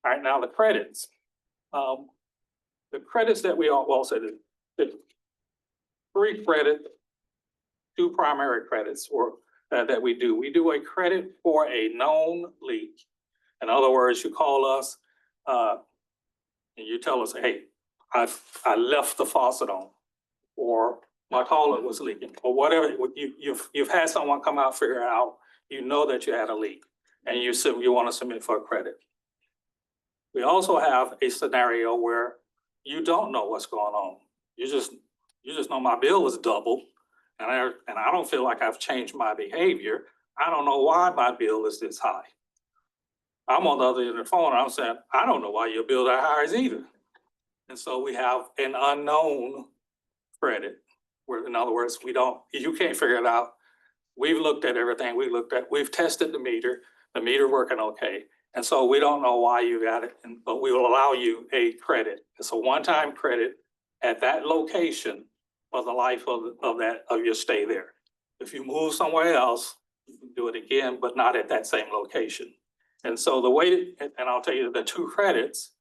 All right, now the credits. The credits that we all said, the 3 credit, 2 primary credits that we do. We do a credit for a known leak. In other words, you call us and you tell us, hey, I left the faucet on, or my toilet was leaking, or whatever. You've had someone come out, figure it out, you know that you had a leak, and you want to submit for a credit. We also have a scenario where you don't know what's going on. You just know my bill is double, and I don't feel like I've changed my behavior. I don't know why my bill is this high. I'm on the other end of the phone, and I'm saying, I don't know why your bill that high is either. And so we have an unknown credit, where in other words, you can't figure it out. We've looked at everything, we've tested the meter working okay. And so we don't know why you got it, but we will allow you a credit. It's a one-time credit at that location for the life of your stay there. If you move somewhere else, you can do it again, but not at that same location. And so the way, and I'll tell you the 2 credits,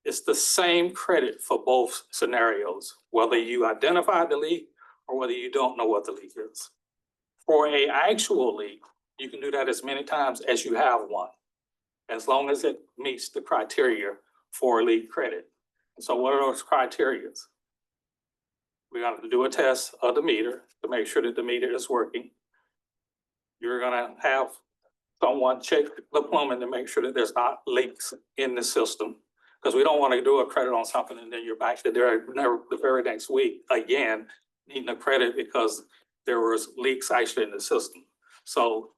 it's the same credit for both scenarios, whether you identified the leak or whether you don't know what the leak is. For an actual leak, you can do that as many times as you have one, as long as it meets the criteria for a leak credit. And so what are those criteria? We got to do a test of the meter to make sure that the meter is working. You're gonna have someone check the plumbing to make sure that there's not leaks in the system, because we don't want to do a credit on something and then you're back to there the very next week again needing a credit because there was leaks actually in the system. So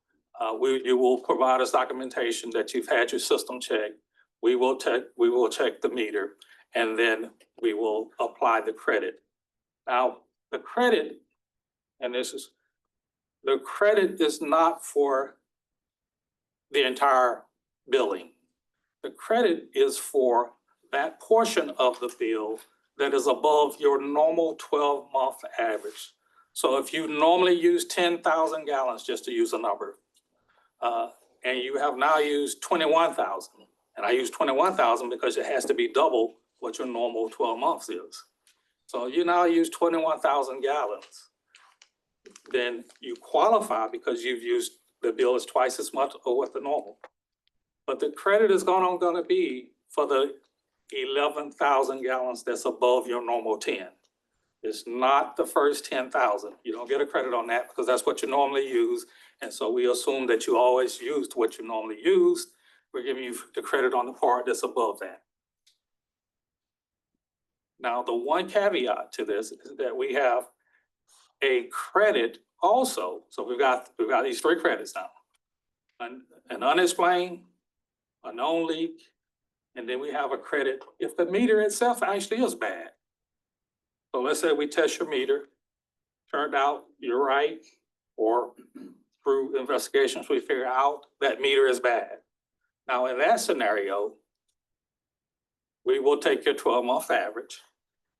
you will provide us documentation that you've had your system checked. We will check the meter, and then we will apply the credit. Now, the credit, the credit is not for the entire billing. The credit is for that portion of the bill that is above your normal 12-month average. So if you normally use 10,000 gallons, just to use a number, and you have now used 21,000, and I use 21,000 because it has to be double what your normal 12 months is. So you now use 21,000 gallons, then you qualify because you've used, the bill is twice as much or what the normal. But the credit is gonna be for the 11,000 gallons that's above your normal 10. It's not the first 10,000. You don't get a credit on that because that's what you normally use. And so we assume that you always used what you normally used. We're giving you the credit on the part that's above that. Now, the one caveat to this is that we have a credit also. So we've got these 3 credits now. An unexplained, a known leak, and then we have a credit if the meter itself actually is bad. So let's say we test your meter, turned out you're right, or through investigations, we figure out that meter is bad. Now, in that scenario, we will take your 12-month average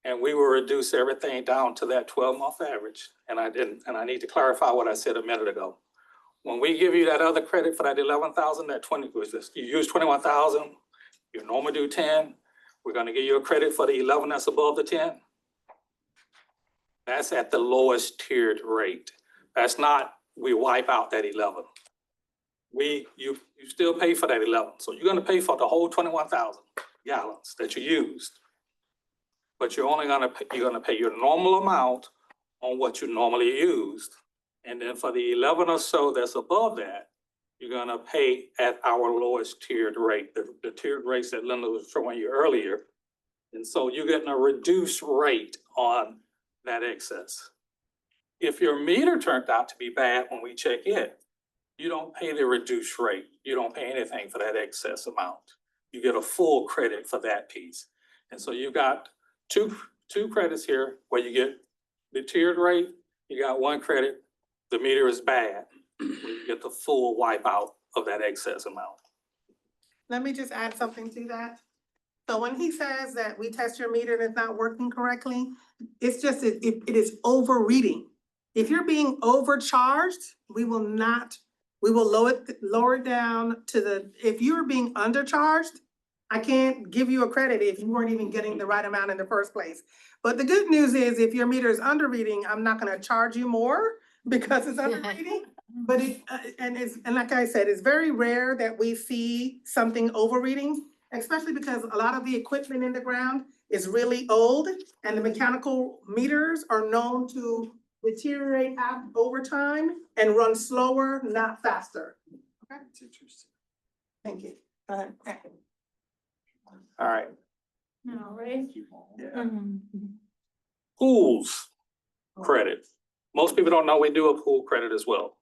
and we will reduce everything down to that 12-month average. And I need to clarify what I said a minute ago. When we give you that other credit for that 11,000, that 20, you use 21,000, you normally do 10, we're gonna give you a credit for the 11 that's above the 10. That's at the lowest tiered rate. That's not, we wipe out that 11. You still pay for that 11. So you're gonna pay for the whole 21,000 gallons that you used. but you're only you're gonna pay your normal amount on what you normally used. And then for the 11 or so that's above that, you're gonna pay at our lowest tiered rate, the tiered rates that Linda was showing you earlier. And so you're getting a reduced rate on that excess. If your meter turned out to be bad when we check in, you don't pay the reduced rate. You don't pay anything for that excess amount. You get a full credit for that piece. And so you got two credits here where you get the tiered rate, you got one credit, the meter is bad. You get the full wipeout of that excess amount. Let me just add something to that. So when he says that we test your meter and it's not working correctly, it's just, it is overreading. If you're being overcharged, we will lower it down to if you're being undercharged, I can't give you a credit if you weren't even getting the right amount in the first place. But the good news is if your meter is under reading, I'm not gonna charge you more because it's under reading. But and like I said, it's very rare that we see something overreading, especially because a lot of the equipment in the ground is really old and the mechanical meters are known to deteriorate over time and run slower, not faster. Okay? That's interesting. Thank you. All right, All right. Yeah. pools credit. Most people don't know we do a pool credit as well.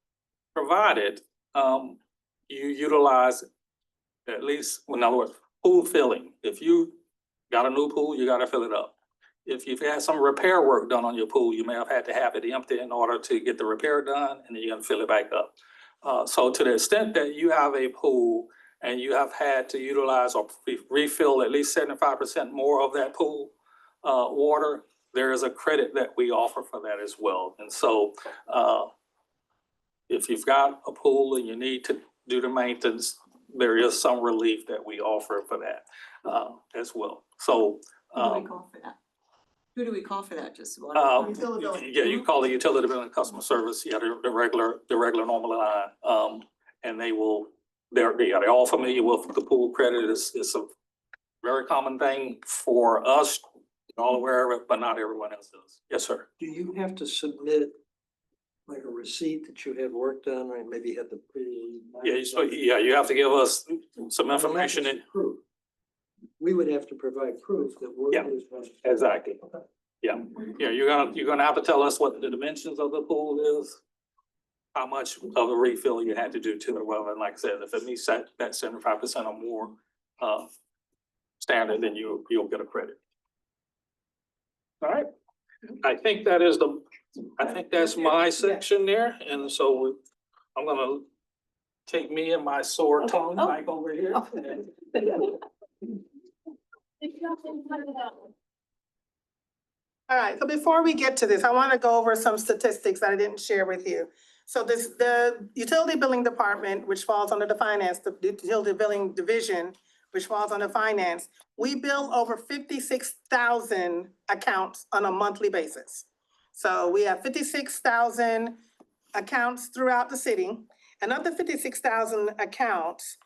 Provided you utilize at least, well, in other words, pool filling. If you got a new pool, you gotta fill it up. If you've had some repair work done on your pool, you may have had to have it empty in order to get the repair done, and then you're gonna fill it back up. So to the extent that you have a pool and you have had to utilize or refill at least 75% more of that pool water, there is a credit that we offer for that as well. And so if you've got a pool and you need to do the maintenance, there is some relief that we offer for that as well. So call for that? Who do we call for that? Just one? yeah, you call the utility billing customer service, yeah, the regular normal line. And they're all familiar with the pool credit. It's a very common thing for us, all aware of it, but not everyone else does. Yes, sir. Do you have to submit like a receipt that you had work done or maybe had the Yeah, you have to give us some information. Proof. We would have to provide proof that work Yeah. was done. Exactly. Yeah, you're gonna have to tell us what the dimensions of the pool is, how much of a refill you had to do to it. Well, and like I said, if it meets that 75% or more standard, then you'll get a credit. All right, I think that's my section there, and so I'm gonna take me and my sore tongue back over here. All right, so before we get to this, I want to go over some statistics that I didn't share with you. So the utility billing department, which falls under the finance, the utility billing division, which falls under finance, we bill over 56,000 accounts on a monthly basis. So we have 56,000 accounts throughout the city. And of the 56,000 accounts,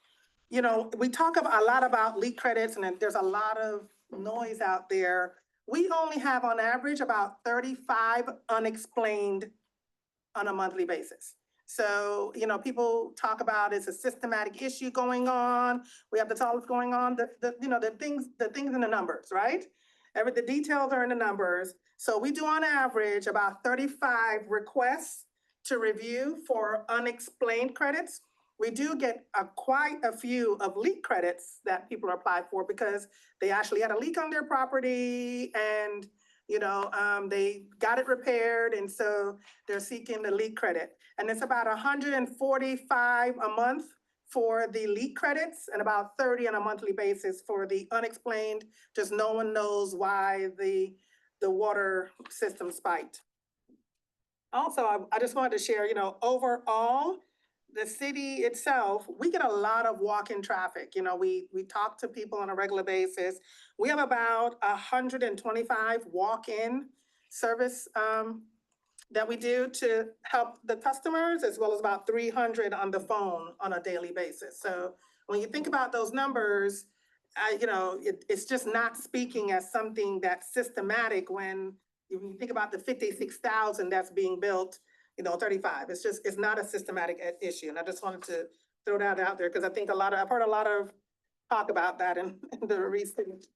you know, we talk a lot about leak credits and then there's a lot of noise out there. We only have on average about 35 unexplained on a monthly basis. So, you know, people talk about it's a systematic issue going on. We have to tell what's going on, the things in the numbers, right? The details are in the numbers. So we do on average about 35 requests to review for unexplained credits. We do get quite a few of leak credits that people apply for because they actually had a leak on their property and, you know, they got it repaired and so they're seeking the leak credit. And it's about 145 a month for the leak credits and about 30 on a monthly basis for the unexplained, just no one knows why the water system spiked. Also, I just wanted to share, you know, overall, the city itself, we get a lot of walk-in traffic. You know, we talk to people on a regular basis. We have about 125 walk-in service that we do to help the customers, as well as about 300 on the phone on a daily basis. So when you think about those numbers, it's just not speaking as something that's systematic when you think about the 56,000 that's being built, 35, it's not a systematic issue. And I just wanted to throw that out there because I think I've heard a lot of talk about that in the recent,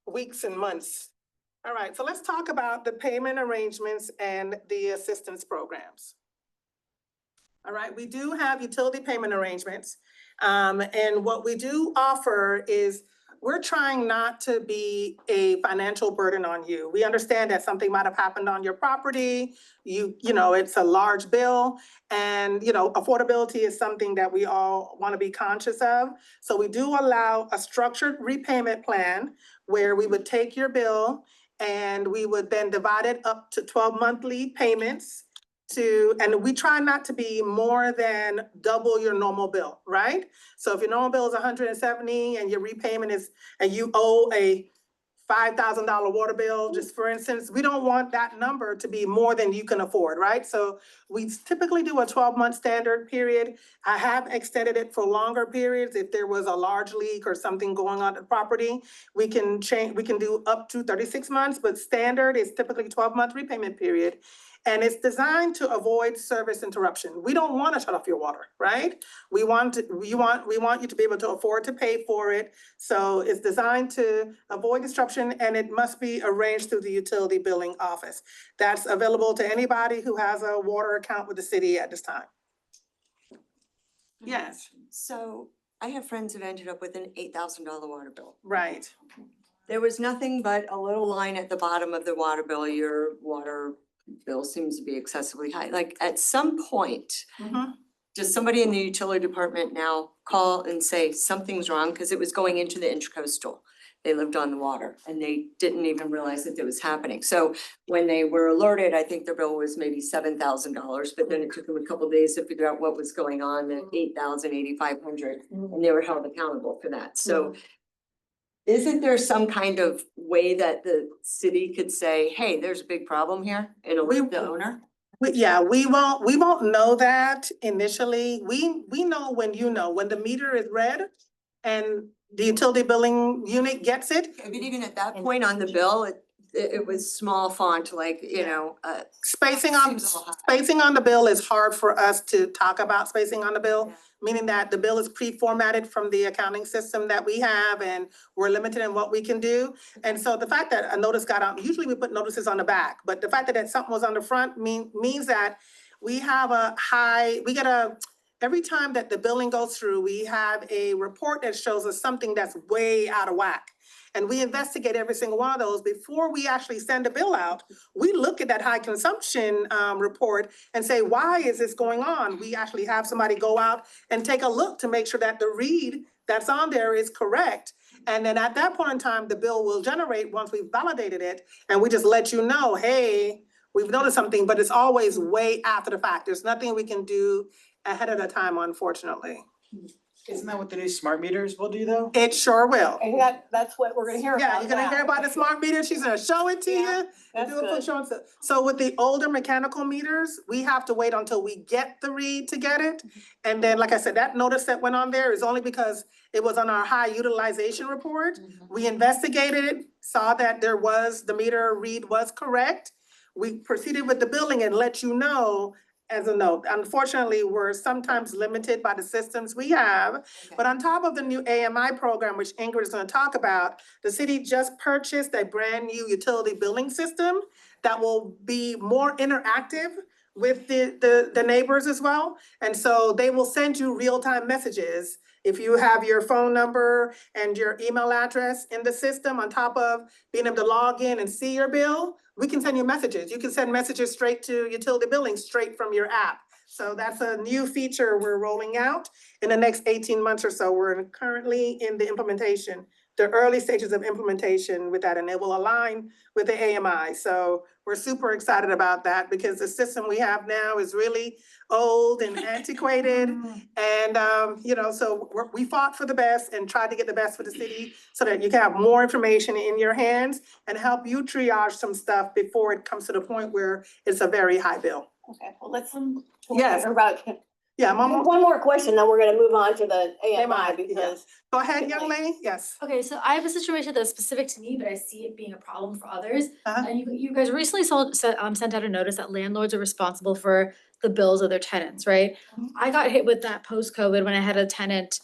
weeks and months. All right, so let's talk about the payment arrangements and the assistance programs. All right, we do have utility payment arrangements. And what we do offer is we're trying not to be a financial burden on you. We understand that something might have happened on your property. It's a large bill and, affordability is something that we all want to be conscious of. So we do allow a structured repayment plan where we would take your bill and we would then divide it up to 12 monthly payments and we try not to be more than double your normal bill, right? So if your normal bill is 170 and your repayment and you owe a $5,000 water bill, just for instance, we don't want that number to be more than you can afford, right? So we typically do a 12-month standard period. I have extended it for longer periods. If there was a large leak or something going on at the property, we can do up to 36 months, but standard is typically 12-month repayment period. And it's designed to avoid service interruption. We don't want to shut off your water, right? We want you to be able to afford to pay for it. So it's designed to avoid disruption and it must be arranged through the utility billing office. That's available to anybody who has a water account with the city at this time. Yes, So I have friends who've ended up with an $8,000 water bill. right. There was nothing but a little line at the bottom of the water bill. Your water bill seems to be excessively high. Like at some point, Mhm. does somebody in the utility department now call and say something's wrong? Because it was going into the intercoastal. They lived on the water and they didn't even realize that it was happening. So when they were alerted, I think their bill was maybe $7,000, but then it took them a couple of days to figure out what was going on, at 8,000, 8,500, and they were held accountable for that. So isn't there some kind of way that the city could say, hey, there's a big problem here and alert the owner? We won't know that initially. We know when when the meter is red and the utility billing unit gets it. But even at that point on the bill, it was small font, like, Spacing seems a little high. on the bill is hard for us to talk about spacing on the bill, meaning that the bill is pre-formatted from the accounting system that we have and we're limited in what we can do. And so the fact that a notice got out, usually we put notices on the back, but the fact that something was on the front means that we have every time that the billing goes through, we have a report that shows us something that's way out of whack. And we investigate every single one of those. Before we actually send a bill out, we look at that high consumption report and say, why is this going on? We actually have somebody go out and take a look to make sure that the read that's on there is correct. And then at that point in time, the bill will generate once we've validated it. And we just let you know, hey, we've noticed something, but it's always way after the fact. There's nothing we can do ahead of the time, unfortunately. Isn't that what the new smart meters will do though? It sure will. And that's what we're gonna hear about. Yeah, you're gonna hear about the smart meter. She's gonna show it to you. That's Do a good. push on. So with the older mechanical meters, we have to wait until we get the read to get it. And then, like I said, that notice that went on there is only because it was on our high utilization report. We investigated it, saw that the meter read was correct. We proceeded with the billing and let you know as a note. Unfortunately, we're sometimes limited by the systems we have. But on top of the new AMI program, which Ingrid is gonna talk about, the city just purchased a brand new utility billing system that will be more interactive with the neighbors as well. And so they will send you real-time messages. If you have your phone number and your email address in the system, on top of being able to log in and see your bill, we can send you messages. You can send messages straight to utility billing, straight from your app. So that's a new feature we're rolling out in the next 18 months or so. We're currently in the implementation, the early stages of implementation with that, and it will align with the AMI. So we're super excited about that because the system we have now is really old and antiquated. And, so we fought for the best and tried to get the best for the city so that you can have more information in your hands and help you triage some stuff before it comes to the point where it's a very high bill. Okay, well, let's talk Yes. about Yeah, One more question, then we're gonna move on to the AMI AMI, because. go ahead, young lady, yes. Okay, so I have a situation that's specific to me, but I see it being a problem for others. Uh-huh. And you guys recently sent out a notice that landlords are responsible for the bills of their tenants, right? I got hit with that post-COVID when I had a tenant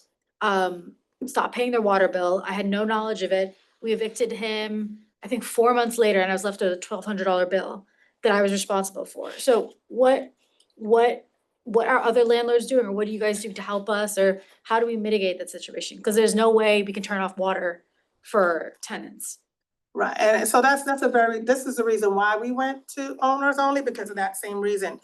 stop paying their water bill. I had no knowledge of it. We evicted him, I think 4 months later, and I was left with a $1,200 bill that I was responsible for. So what are other landlords doing, or what do you guys do to help us, or how do we mitigate that situation? Cause there's no way we can turn off water for tenants. Right, and so this is the reason why we went to owners only, because of that same reason.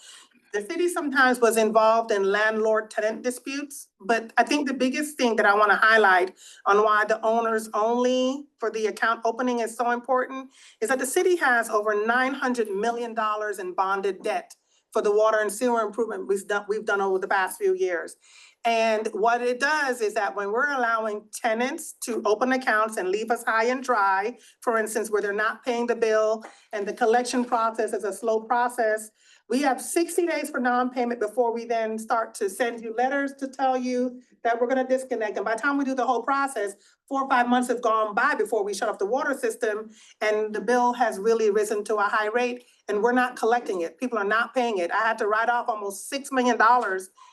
The city sometimes was involved in landlord-tenant disputes, but I think the biggest thing that I wanna highlight on why the owners only for the account opening is so important is that the city has over $900 million in bonded debt for the water and sewer improvement we've done over the past few years. And what it does is that when we're allowing tenants to open accounts and leave us high and dry, for instance, where they're not paying the bill and the collection process is a slow process, we have 60 days for non-payment before we then start to send you letters to tell you that we're gonna disconnect. And by the time we do the whole process, 4 or 5 months have gone by before we shut off the water system, and the bill has really risen to a high rate, and we're not collecting it. People are not paying it. I had to write off almost $6 million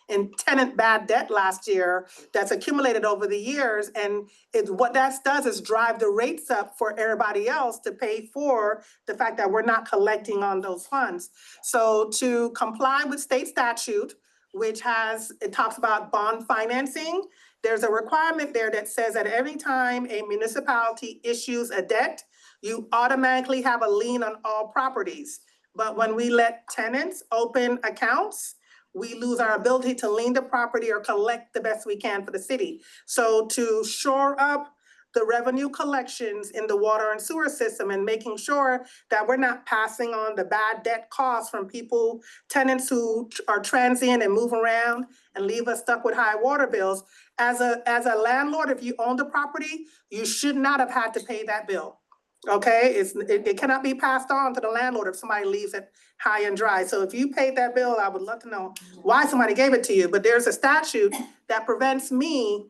in tenant bad debt last year that's accumulated over the years. And what that does is drive the rates up for everybody else to pay for the fact that we're not collecting on those funds. So to comply with state statute, which it talks about bond financing, there's a requirement there that says that every time a municipality issues a debt, you automatically have a lien on all properties. But when we let tenants open accounts, we lose our ability to lien the property or collect the best we can for the city. So to shore up the revenue collections in the water and sewer system and making sure that we're not passing on the bad debt costs from people, tenants who are transient and move around and leave us stuck with high water bills. As a landlord, if you own the property, you should not have had to pay that bill. Okay, it cannot be passed on to the landlord if somebody leaves it high and dry. So if you paid that bill, I would love to know why somebody gave it to you. But there's a statute that prevents me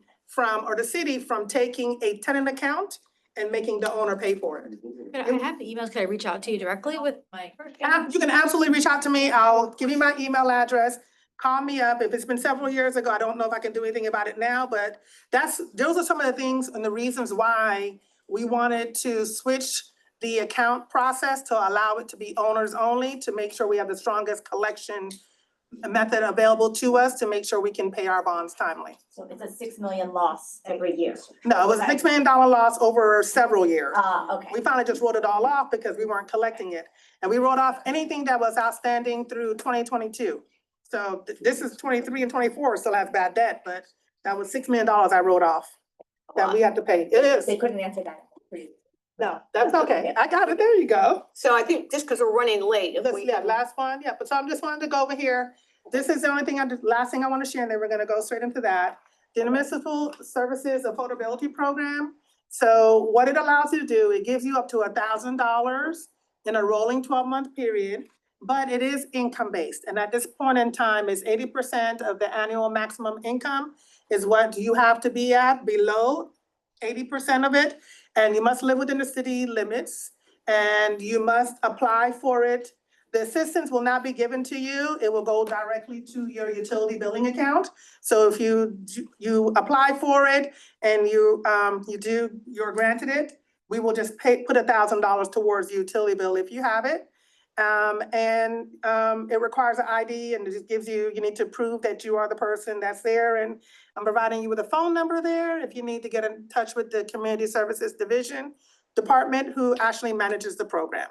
or the city from taking a tenant account and making the owner pay for it. I have the emails, can I reach out to you directly with my? You can absolutely reach out to me. I'll give you my email address. Call me up. If it's been several years ago, I don't know if I can do anything about it now, but those are some of the things and the reasons why we wanted to switch the account process to allow it to be owners only, to make sure we have the strongest collection method available to us to make sure we can pay our bonds timely. So it's a 6 million loss every year. No, it was a $6 million loss over several years. Okay. We finally just wrote it all off because we weren't collecting it. And we wrote off anything that was outstanding through 2022. So this is 23 and 24 still has bad debt, but that was $6 million I wrote off that we have to pay. It is. They couldn't answer that for you. No, that's okay. I got it. There you go. So I think just because we're running late, if we. Last one. Yeah, but so I'm just wanted to go over here. This is the only thing, last thing I want to share, and then we're gonna go straight into that. The Municipal Services Affordability Program. So what it allows you to do, it gives you up to $1,000 in a rolling 12-month period, but it is income-based. And at this point in time, is 80% of the annual maximum income is what you have to be at, below 80% of it. And you must live within the city limits, and you must apply for it. The assistance will not be given to you. It will go directly to your utility billing account. So if you apply for it and you're granted it, we will just put $1,000 towards the utility bill if you have it. It requires an ID, and it just gives you need to prove that you are the person that's there. And I'm providing you with a phone number there if you need to get in touch with the Community Services Department who actually manages the program.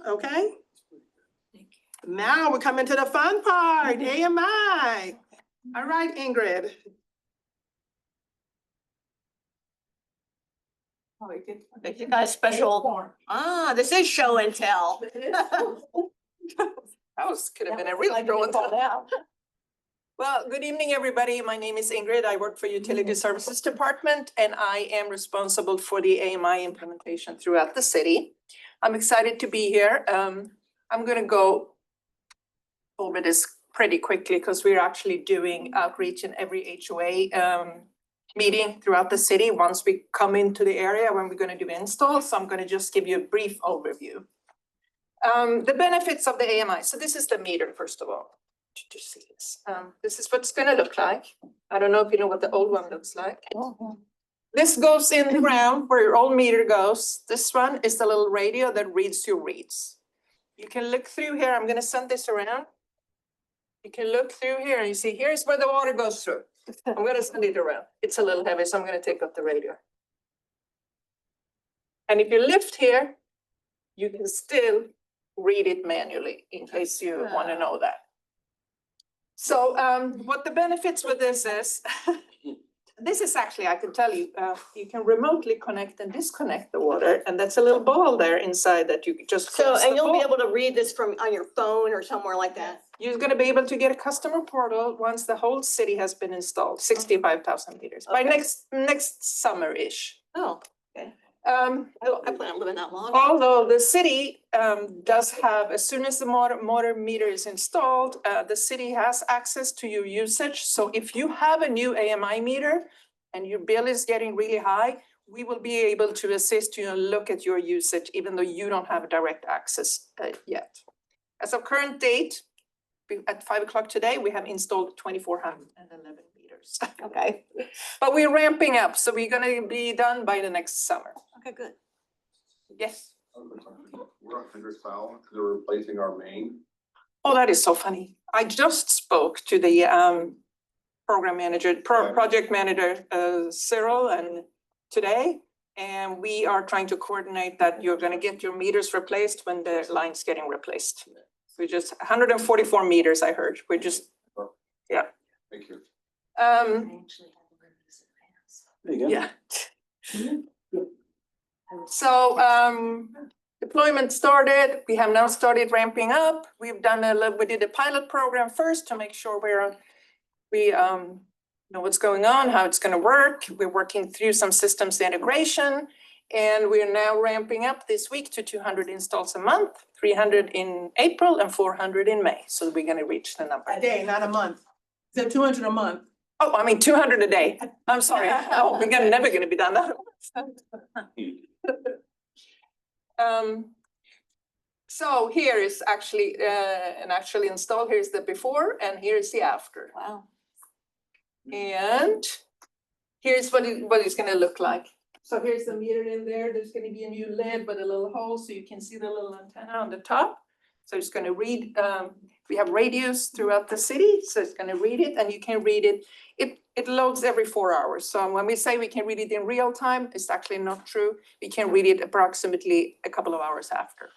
Okay? Now we're coming to the fun part, AMI. All right, Ingrid. You guys special. This is show and tell. Could have been a real throw and tell. Well, good evening, everybody. My name is Ingrid. I work for Utility Services Department, and I am responsible for the AMI implementation throughout the city. I'm excited to be here. I'm gonna go over this pretty quickly because we're actually doing outreach in every HOA meeting throughout the city once we come into the area when we're gonna do installs. So I'm gonna just give you a brief overview. The benefits of the AMI. So this is the meter, first of all. To see this. This is what it's gonna look like. I don't know if you know what the old one looks like. This goes in the ground where your old meter goes. This one is the little radio that reads your reads. You can look through here. I'm gonna send this around. You can look through here and you see, here's where the water goes through. I'm gonna send it around. It's a little heavy, so I'm gonna take off the radio. And if you lift here, you can still read it manually in case you wanna know that. So what the benefits with this is, this is actually, I can tell you, you can remotely connect and disconnect the water, and that's a little ball there inside that you just. So, and you'll be able to read this from on your phone or somewhere like that? You're gonna be able to get a customer portal once the whole city has been installed, 65,000 meters, by next summer-ish. Oh, okay. I plan on living that long. Although the city does have, as soon as the motor meter is installed, the city has access to your usage. So if you have a new AMI meter and your bill is getting really high, we will be able to assist you and look at your usage, even though you don't have direct access yet. As of current date, at 5 o'clock today, we have installed 2,411 meters. Okay. But we're ramping up, so we're gonna be done by the next summer. Okay, good. Yes. We're on 100,000, they're replacing our main. Oh, that is so funny. I just spoke to the program manager, project manager, Cyril, and today, and we are trying to coordinate that you're gonna get your meters replaced when the line's getting replaced. We just 144 meters, I heard. We're just, yeah. Thank you. There you go. Yeah. So deployment started. We have now started ramping up. We've done we did a pilot program first to make sure we know what's going on, how it's gonna work. We're working through some systems integration, and we're now ramping up this week to 200 installs a month, 300 in April and 400 in May. So we're gonna reach the number. A day, not a month. So 200 a month. Oh, I mean, 200 a day. I'm sorry. Oh, we're never gonna be done that. So here is actually an actually installed. Here's the before and here's the after. Wow. And here's what it's gonna look like. So here's the meter in there. There's gonna be a new lid with a little hole so you can see the little antenna on the top. So it's gonna read, we have radios throughout the city, so it's gonna read it and you can read it. It loads every 4 hours. So when we say we can read it in real time, it's actually not true. We can read it approximately a couple of hours after.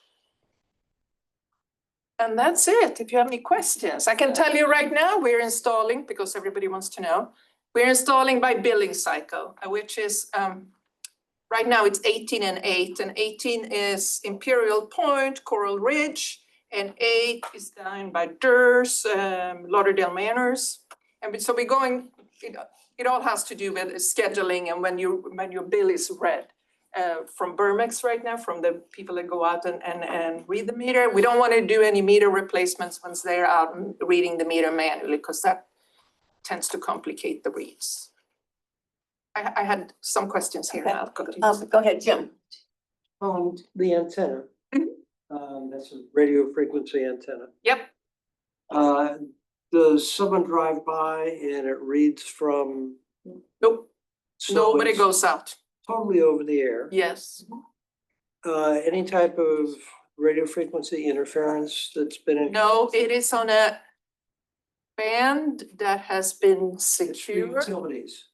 And that's it. If you have any questions, I can tell you right now, we're installing, because everybody wants to know, we're installing by billing cycle, which is, right now it's 18 and 8, and 18 is Imperial Point, Coral Ridge, and 8 is down by Durs, Lauderdale Manors. And so we're going, it all has to do with scheduling and when your bill is read. From Burmex right now, from the people that go out and read the meter. We don't want to do any meter replacements once they're out and reading the meter manually, because that tends to complicate the reads. I had some questions here. I'll go to Go ahead, Jim. On the antenna, that's a radio frequency antenna. Yep. Does someone drive by and it reads from? Nope. So Nobody it's goes out. Totally over the air. Yes. Any type of radio frequency interference that's been? No, it is on a band that has been secured. Utilities.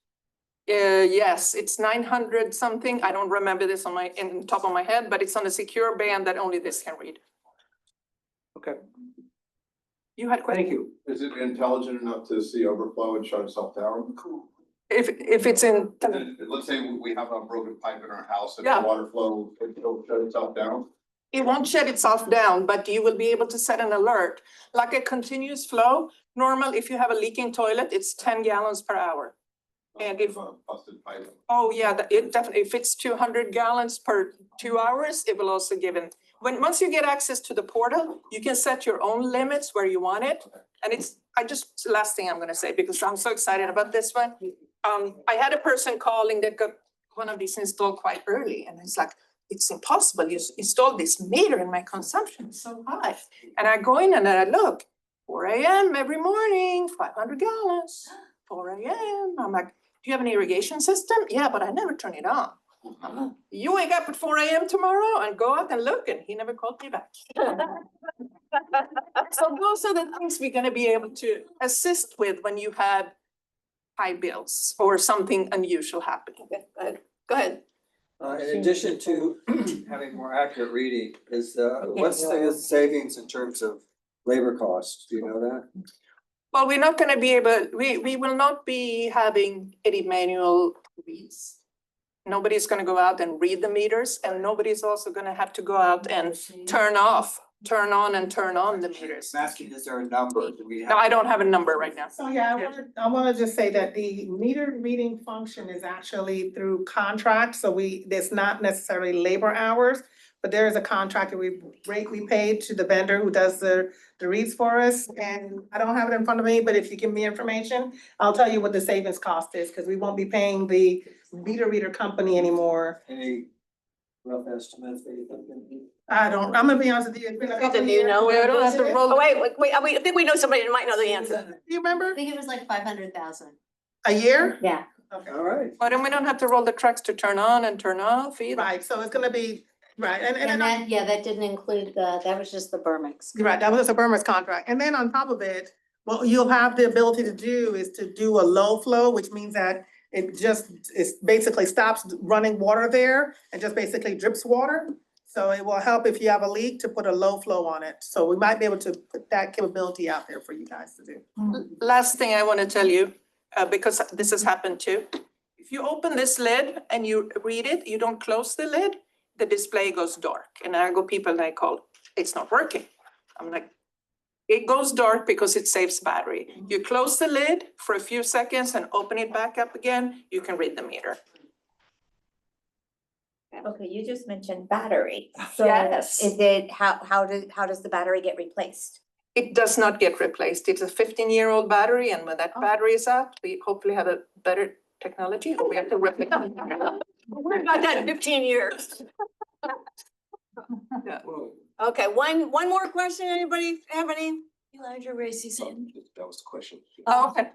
Yes, it's 900 something. I don't remember this on in top of my head, but it's on a secure band that only this can read. Okay. You had questions? Thank you. Is it intelligent enough to see overflow and shut itself down? If it's in. And let's say we have a broken pipe in our house and Yeah. the water flow, it'll shut itself down. It won't shut itself down, but you will be able to set an alert, like a continuous flow. Normal, if you have a leaking toilet, it's 10 gallons per hour. And if, Busted pipe. oh yeah, it definitely, if it's 200 gallons per 2 hours, it will also give in. Once you get access to the portal, you can set your own limits where you want it. And it's, last thing I'm gonna say, because I'm so excited about this one. I had a person calling that got one of these installed quite early, and it's like, it's impossible, you installed this meter and my consumption is so high. And I go in and I look, 4 AM every morning, 500 gallons, 4 AM. I'm like, do you have an irrigation system? Yeah, but I never turn it on. You wake up at 4 AM tomorrow and go out and look, and he never called me back. So those are the things we're gonna be able to assist with when you have high bills or something unusual happening. Go ahead. In addition to having more accurate reading, what's the savings in terms of labor costs? Do you know that? Well, we're not gonna be able, we will not be having any manual reads. Nobody's gonna go out and read the meters, and nobody's also gonna have to go out and turn on and turn on the meters. I'm asking, is there a number? Do we have? No, I don't have a number right now. So yeah, I wanna just say that the meter reading function is actually through contract, so there's not necessarily labor hours. But there is a contract that we paid to the vendor who does the reads for us, and I don't have it in front of me, but if you give me information, I'll tell you what the savings cost is, cause we won't be paying the meter reader company anymore. Any rough estimates that you think? I'm gonna be honest with you, it's been a couple of Do you years. know? We don't have to roll. Oh, wait, I think we know somebody that might know the answer. Do you remember? I think it was like 500,000. A year? Yeah. Okay. All right. But then we don't have to roll the trucks to turn on and turn off either. Right, so it's gonna be, right, And that, yeah, that didn't include that was just the Burmix. right, that was a Burma's contract, and then on top of it, what you'll have the ability to do is to do a low flow, which means that it basically stops running water there and just basically drips water. So it will help if you have a leak to put a low flow on it, so we might be able to put that capability out there for you guys to do. Last thing I want to tell you, because this has happened too. If you open this lid and you read it, you don't close the lid, the display goes dark. And I go people and I call, it's not working. I'm like, it goes dark because it saves battery. You close the lid for a few seconds and open it back up again, you can read the meter. Okay, you just mentioned battery. So Yes. is it, how does the battery get replaced? It does not get replaced. It's a 15-year-old battery, and when that battery is out, we hopefully have a better technology, or we have to rip it up. We're about that in 15 years. Yeah. Okay, one more question, anybody have any? Elijah raised his hand. That was the question. Oh, okay.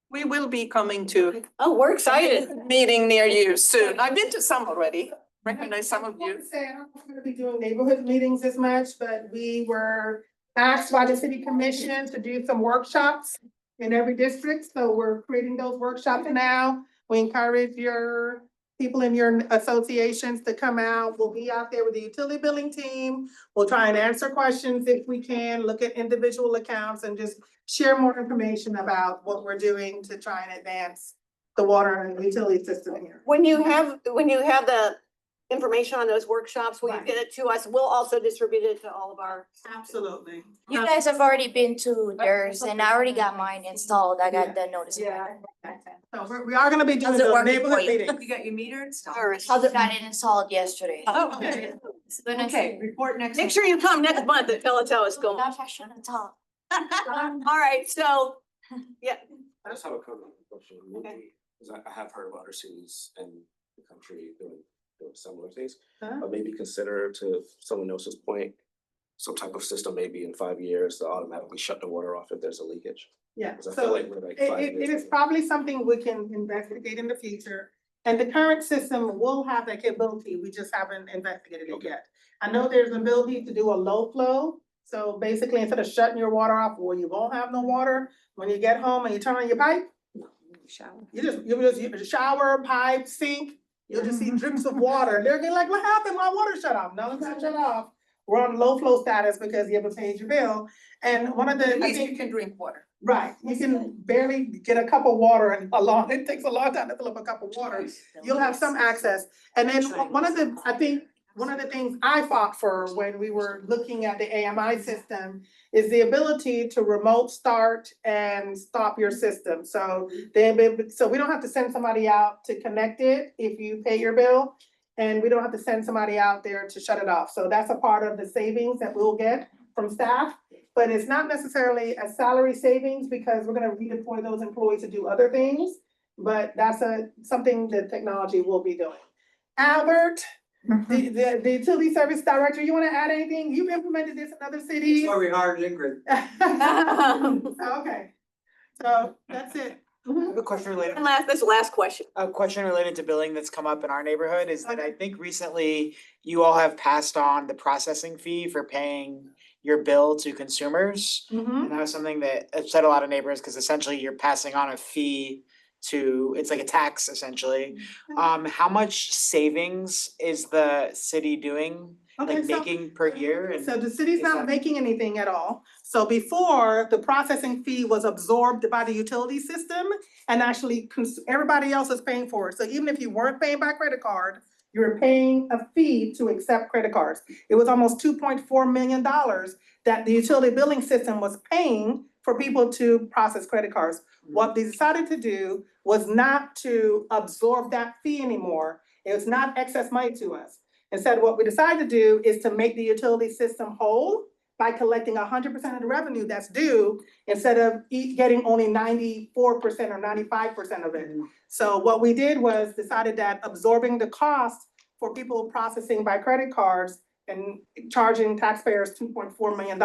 We will be coming to Oh, we're excited. a meeting near you soon. I've been to some already. Recognize some of I you. want to say, I don't know if we're gonna be doing neighborhood meetings as much, but we were asked by the city commission to do some workshops in every district, so we're creating those workshops now. We encourage your people in your associations to come out. We'll be out there with the utility billing team. We'll try and answer questions if we can, look at individual accounts and just share more information about what we're doing to try and advance the water and utility system here. When you have the information on those workshops, will you Right. get it to us? We'll also distribute it to all of our. Absolutely. You guys have already been to theirs and I already got mine installed. I got the notice. So we are gonna be doing How's it the working neighborhood for you? meetings. You got your meter installed? How's it got it installed yesterday? Oh, Okay. Okay, report next. Make sure you come next month and tell us how it's going. Gosh, I shouldn't talk. All right, so, yeah, I just have a comment question, Okay. maybe, because I have heard of other cities in the country doing similar things. Huh? But maybe consider, to someone else's point, some type of system maybe in 5 years to automatically shut the water off if there's a leakage. Yeah, 'Cause I feel so like we're like it 5 it years. is probably something we can investigate in the future. And the current system will have that capability, we just haven't investigated it yet. I know there's an ability to do a low flow, so basically instead of shutting your water off where you won't have no water, when you get home and you turn on your pipe, you just shower, pipe, sink, you'll just see drips of water, and they're gonna like, what happened, my water shut off, no, it's not shut off. We're on low flow status because you haven't paid your bill, and one of the, At I least you think, can drink water. right, you can barely get a cup of water and it takes a long time to fill up a cup of water. You'll have some access, and then one of the, I think, one of the things I fought for when we were looking at the AMI system is the ability to remote start and stop your system. So so we don't have to send somebody out to connect it if you pay your bill. And we don't have to send somebody out there to shut it off. So that's a part of the savings that we'll get from staff. But it's not necessarily a salary savings because we're gonna redeploy those employees to do other things. But that's something that technology will be doing. Albert, the utility service director, you wanna add anything? You've implemented this in other cities. Sorry, we hired Ingrid. Okay, so that's it. I have a question related. And that's the last question. A question related to billing that's come up in our neighborhood is that I think recently you all have passed on the processing fee for paying your bill to consumers. Mhm. And that was something that upset a lot of neighbors because essentially you're passing on a fee to, it's like a tax essentially. How much savings is the city doing, Okay, like so- making per year? And So the city's is not that- making anything at all. So before, the processing fee was absorbed by the utility system and actually everybody else is paying for it. So even if you weren't paying by credit card, you were paying a fee to accept credit cards. It was almost $2.4 million that the utility billing system was paying for people to process credit cards. What they decided to do was not to absorb that fee anymore. It was not excess money to us. Instead, what we decided to do is to make the utility system whole by collecting 100% of the revenue that's due instead of getting only 94% or 95% of it. So what we did was decided that absorbing the cost for people processing by credit cards and charging taxpayers $2.4 million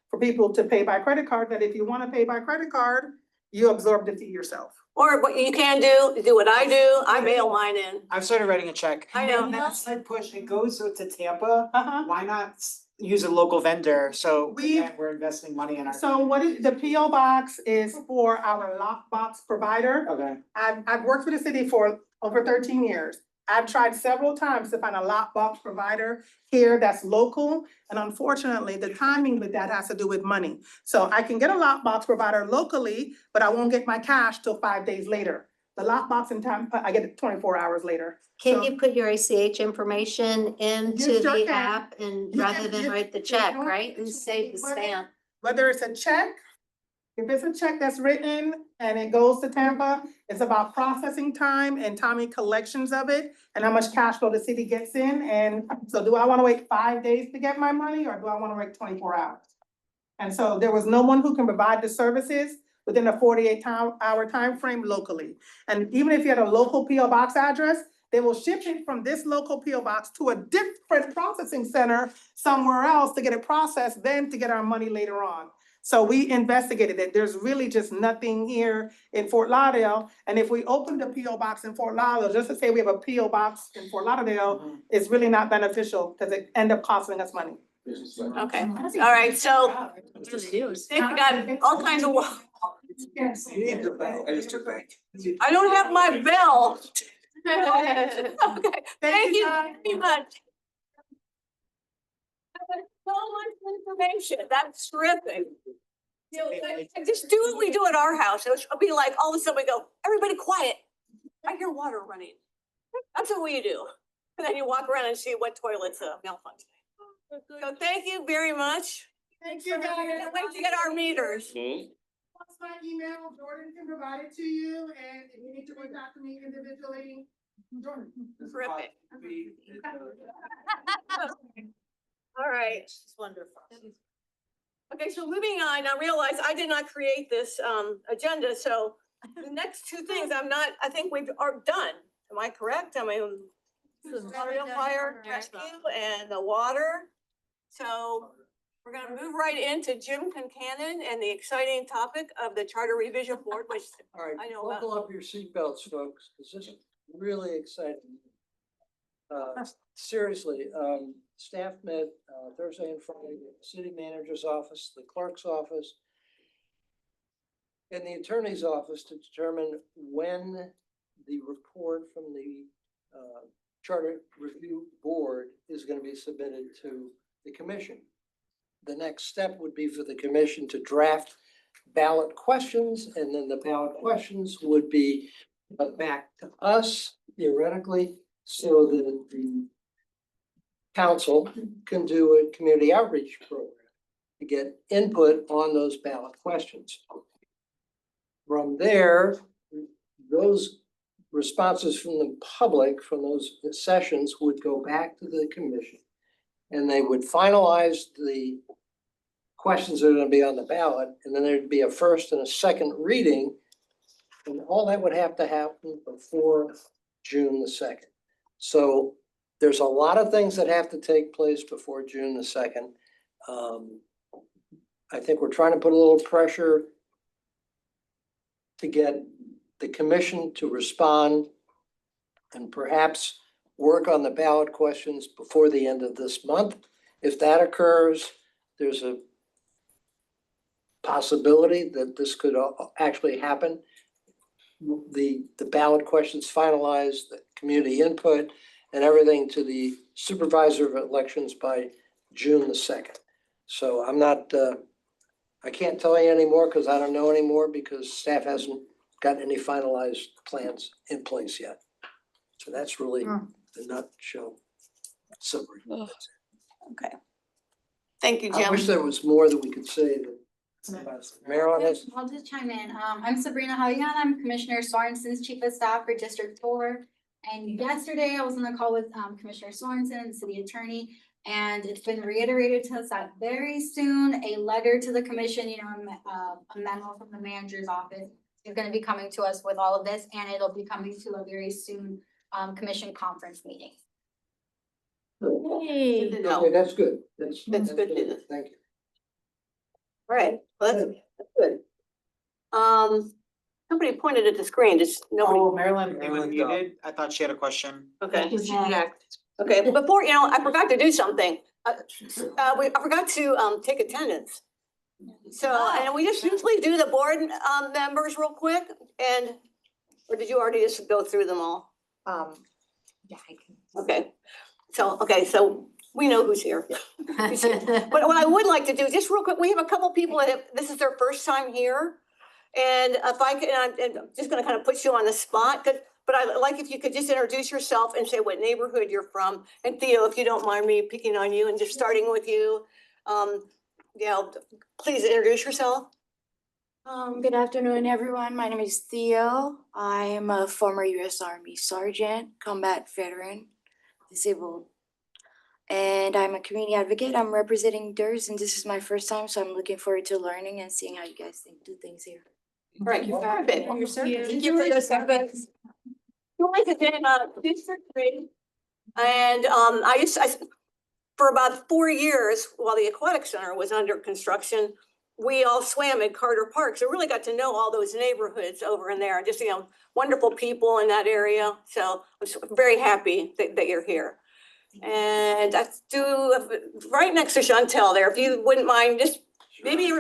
for people to pay by credit card, that if you want to pay by credit card, you absorb the fee yourself. Or what you can do what I do, I mail mine in. I've started writing a check. I know. And that's like push, it goes to Tampa. Uh-huh. Why not use a local vendor? So We- again, we're investing money in our. So what is, the PO box is for our lockbox provider. Okay. I've worked for the city for over 13 years. I've tried several times to find a lockbox provider here that's local. And unfortunately, the timing with that has to do with money. So I can get a lockbox provider locally, but I won't get my cash till 5 days later. The lockbox in time, I get it 24 hours later. Can So- you put your ACH information into You sure the can. app and You rather can- than you- write the you check, know, right? And save the stamp. Whether it's a check, if it's a check that's written and it goes to Tampa, it's about processing time and timing collections of it and how much cash flow the city gets in. And so do I wanna wait 5 days to get my money or do I wanna wait 24 hours? And so there was no one who can provide the services within a 48-hour time frame locally. And even if you had a local PO box address, they will ship it from this local PO box to a different processing center somewhere else to get it processed, then to get our money later on. So we investigated it. There's really just nothing here in Fort Lauderdale. And if we opened a PO box in Fort Lauderdale, just to say we have a PO box in Fort Lauderdale, it's really not beneficial because it end up costing us money. Okay, all right, so we got all kinds of. You need the bank, I just took bank. I don't have my bell. Okay, thank you very much. So much information, that's terrific. You know, just do what we do at our house, it'll be like, all of a sudden we go, everybody quiet, I hear water running. That's what we do, and then you walk around and see what toilets malfunction. So thank you very much. Thank you, guys. Can't wait to get our meters. What's my email? Jordan can provide it to you, and if you need to reach out to me individually, Jordan. Terrific. All right. It's wonderful. Okay, so moving on, I realize I did not create this agenda, so the next two things I think we've are done. Am I correct? I mean, Memorial Fire Rescue and the water. So we're gonna move right into Jim Concanon and the exciting topic of the Charter Revision Board, which All right, I know about. buckle up your seatbelts, folks, because this is really exciting. Seriously, staff met Thursday and Friday, at the city manager's office, the clerk's office, and the attorney's office to determine when the report from the Charter Review Board is going to be submitted to the commission. The next step would be for the commission to draft ballot questions, and then the ballot questions would be back to us theoretically, so that the council can do a community outreach program to get input on those ballot questions. From there, those responses from the public from those sessions would go back to the commission. And they would finalize the questions that are gonna be on the ballot, and then there'd be a first and a second reading. And all that would have to happen before June the second. So there's a lot of things that have to take place before June the second. I think we're trying to put a little pressure to get the commission to respond and perhaps work on the ballot questions before the end of this month. If that occurs, there's a possibility that this could actually happen. The ballot questions finalized, the community input and everything to the supervisor of elections by June the second. So I'm not, I can't tell you anymore because I don't know anymore because staff hasn't gotten any finalized plans in place yet. So that's really the nutshell summary. Okay. Thank you, I Jim. wish there was more that we could say. Marilyn has. I'll just chime in. I'm Sabrina Hallian. I'm Commissioner Sorensen's Chief of Staff for District 4. And yesterday I was on the call with Commissioner Sorensen, the city attorney, and it's been reiterated to us that very soon a letter to the commission, a memo from the manager's office is going to be coming to us with all of this, and it'll be coming to a very soon commission conference meeting. Good to know. Okay, that's good. That's good news. Thank you. All right, well, that's good. Somebody pointed at the screen, just nobody. Marilyn muted. I thought she had a question. Okay. Okay, before, I forgot to do something. I forgot to take attendance. So, and we just usually do the board members real quick and, or did you already just go through them all? Yeah, I can. Okay, so we know who's here. But what I would like to do, just real quick, we have a couple people that have, this is their first time here. And if I could, and I'm just gonna kind of put you on the spot, but I'd like if you could just introduce yourself and say what neighborhood you're from. And Theo, if you don't mind me picking on you and just starting with you, please introduce yourself. Good afternoon, everyone. My name is Theo. I am a former U.S. Army sergeant, combat veteran, disabled. And I'm a community advocate. I'm representing DERS, and this is my first time, so I'm looking forward to learning and seeing how you guys do things here. All right, perfect. Thank you. Thank you for your service. Joined in District 3. And for about 4 years, while the aquatic center was under construction, we all swam at Carter Park. So really got to know all those neighborhoods over in there, just, wonderful people in that area. So I'm very happy that you're here. And that's right next to Chantel there, if you wouldn't mind, just maybe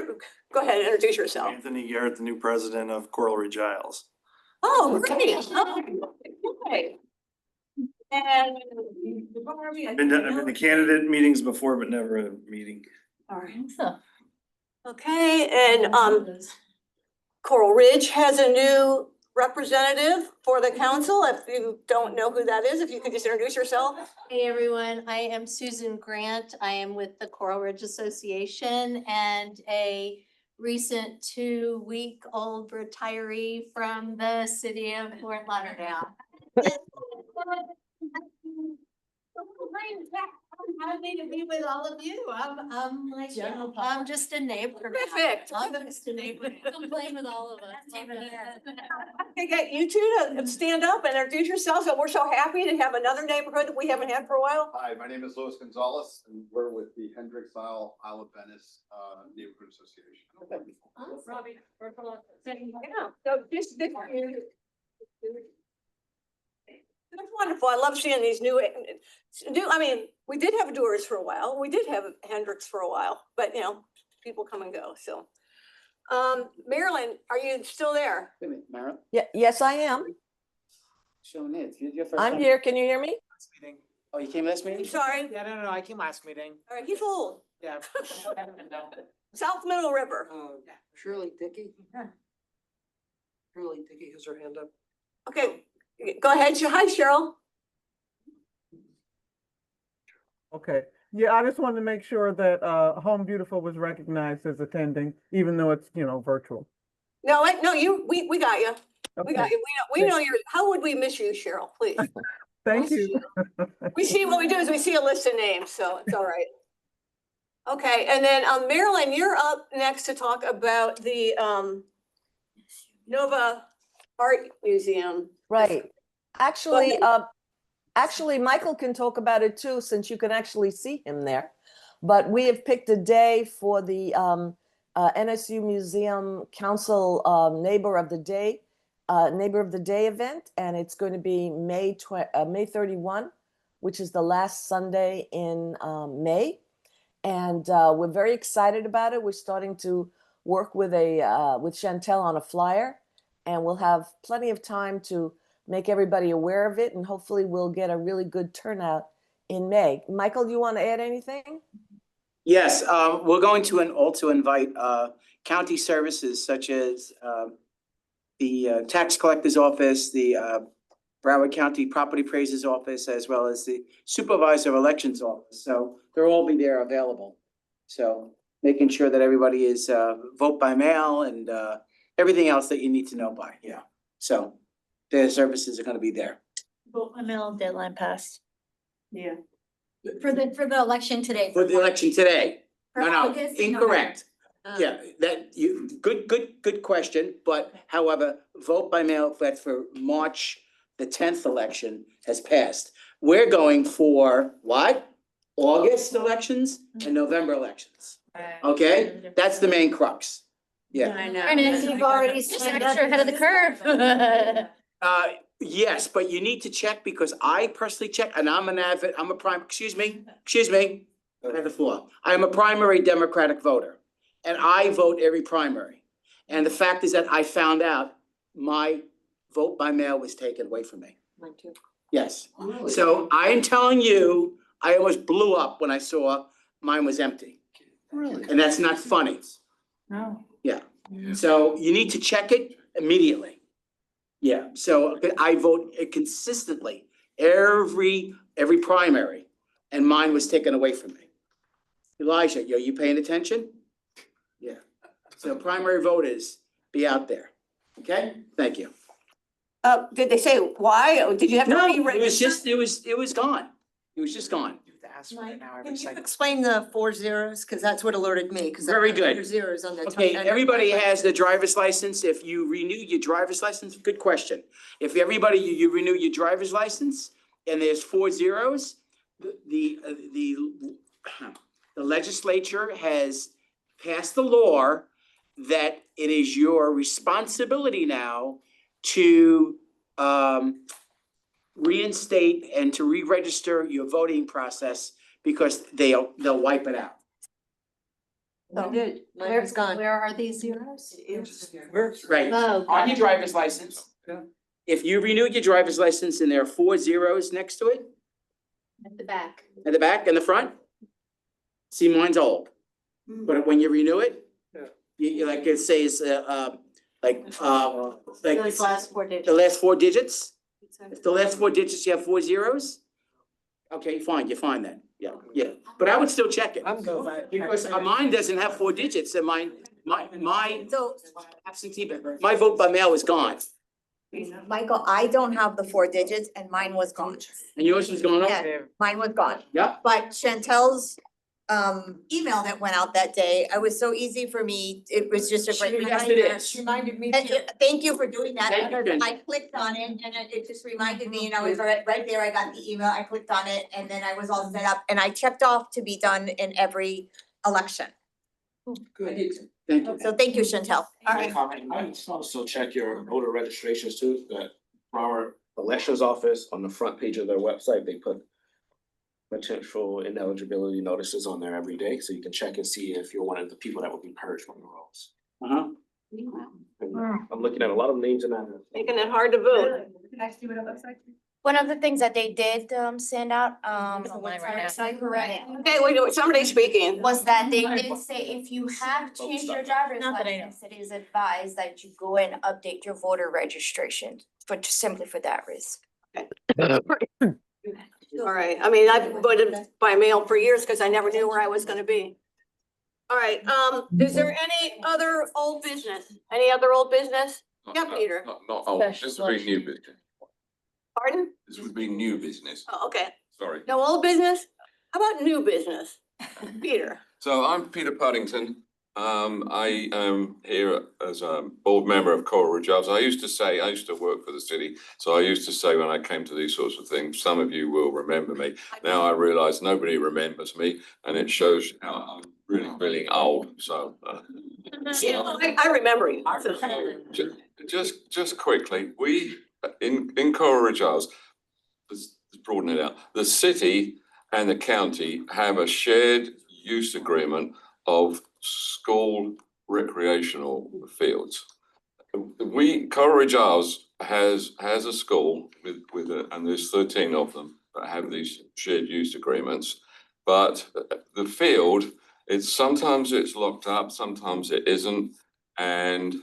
go ahead and introduce yourself. Anthony Garrett, the new president of Coral Ridge Isles. Oh, great. Okay. And I've been to candidate meetings before, but never a meeting. all right. Okay, and Coral Ridge has a new representative for the council. If you don't know who that is, if you could just introduce yourself. Hey, everyone. I am Susan Grant. I am with the Coral Ridge Association and a recent 2-week-old retiree from the city of Fort Lauderdale. I'm happy to be with all of you. I'm just a neighbor. Perfect. I'm just a neighbor. Come play with all of us. Okay, get you two to stand up and introduce yourselves. So we're so happy to have another neighborhood that we haven't had for a while. Hi, my name is Louis Gonzalez, and we're with the Hendricks Isle of Venice Neighborhood Association. Yeah, so that's wonderful. I love seeing these new, we did have Doers for a while. We did have Hendricks for a while, but people come and go, so. Marilyn, are you still there? Wait a minute, Marilyn? Yeah, yes, I am. Showing it. Your first I'm time. here. Can you hear me? Last meeting. Oh, you came last meeting? Sorry. Yeah, no, I came last meeting. All right, he's old. Yeah. South Middle River. Shirley Dickey. Shirley Dickey has her hand up. Okay, go ahead. Hi, Cheryl. Okay, yeah, I just wanted to make sure that Home Beautiful was recognized as attending, even though it's, virtual. No, we got you. We got Okay. you. We know you're, how would we miss you, Cheryl, please? Thank you. We see, what we do is we see a list of names, so it's all right. Okay, and then Marilyn, you're up next to talk about the Nova Art Museum. Right. Actually, Michael can talk about it too, since you can actually see him there. But we have picked a day for the NSU Museum Council Neighbor of the Day event, and it's going to be May 31, which is the last Sunday in May. And we're very excited about it. We're starting to work with Chantel on a flyer, and we'll have plenty of time to make everybody aware of it, and hopefully we'll get a really good turnout in May. Michael, do you want to add anything? Yes, we're going to also invite county services such as the tax collector's office, the Broward County Property Appraiser's office, as well as the supervisor of elections office. So they'll all be there available. So making sure that everybody is vote by mail and everything else that you need to know by, yeah. So their services are gonna be there. Vote by mail deadline passed. Yeah. For the election today. For the election today. For No, August and incorrect. Yeah, good question, but however, vote by mail, that's for March the 10th election has passed. We're going for what? August elections and November elections. Okay, that's the main crux. Yeah. Ernest, you've already signed up. You're ahead of the curve. Yes, but you need to check because I personally check and I'm excuse me, I have the floor. I am a primary Democratic voter and I vote every primary. And the fact is that I found out my vote by mail was taken away from me. Mine too. Yes. So I am telling you, I almost blew up when I saw mine was empty. Really? And that's not funny. No. Yeah. So you need to check it immediately. Yeah, so I vote consistently every primary, and mine was taken away from me. Elijah, are you paying attention? Yeah. So primary voters, be out there. Okay, thank you. Did they say why? Did you have to No, re-register? it was gone. It was just gone. Can you explain the 4 zeros? Cause that's what alerted me. Very good. 4 zeros on the. Okay, everybody has the driver's license. If you renew your driver's license, good question. If everybody, you renew your driver's license and there's 4 zeros, the legislature has passed the law that it is your responsibility now to reinstate and to re-register your voting process because they'll wipe it out. So, mine was gone. Where are these zeros? Right, Oh, on your driver's license. If you renewed your driver's license and there are 4 zeros next to it, At the back. at the back and the front, see, mine's old. But when you renew it, you like it says, Those last 4 digits. the last 4 digits. If the last 4 digits, you have 4 zeros. Okay, fine, you're fine then. Yeah, but I would still check it. Because mine doesn't have 4 digits and my absentee, my vote by mail is gone. Michael, I don't have the 4 digits and mine was gone. And yours was going Yeah, on? mine was gone. Yeah. But Chantel's email that went out that day, it was so easy for me. It was just a great Yes, reminder. it is. Reminded me. Thank you for doing that Thank you, because Jen. I clicked on it and it just reminded me and I was right there. I got the email, I clicked on it and then I was all set up and I checked off to be done in every election. Good. Thank you. So thank you, Chantel. All right. I also check your voter registrations too, that our elections office on the front page of their website, they put potential ineligibility notices on there every day, so you can check and see if you're one of the people that will be purged from the rolls. And I'm looking at a lot of names in that. Making it hard to vote. Can I see what it looks like? One of the things that they did send out, Okay, wait, somebody's speaking. was that they did say if you have changed your driver's license, it is advised that you go and update your voter registration simply for that risk. All right, I mean, I voted by mail for years because I never knew where I was gonna be. All right, is there any other old business? Any other old business? Yeah, Peter. Not old, this would be new business. Pardon? This would be new business, Oh, okay. sorry. No old business? How about new business? Peter? So I'm Peter Puddington. I am here as a board member of Coral Ridge Arts. I used to work for the city. So I used to say when I came to these sorts of things, some of you will remember me. Now I realise nobody remembers me and it shows how I'm really feeling old, so. I remember you. Just quickly, we, in Coral Ridge Arts, let's broaden it out. The city and the county have a shared use agreement of school recreational fields. Coral Ridge Arts has a school and there's 13 of them that have these shared use agreements. But the field, sometimes it's locked up, sometimes it isn't. And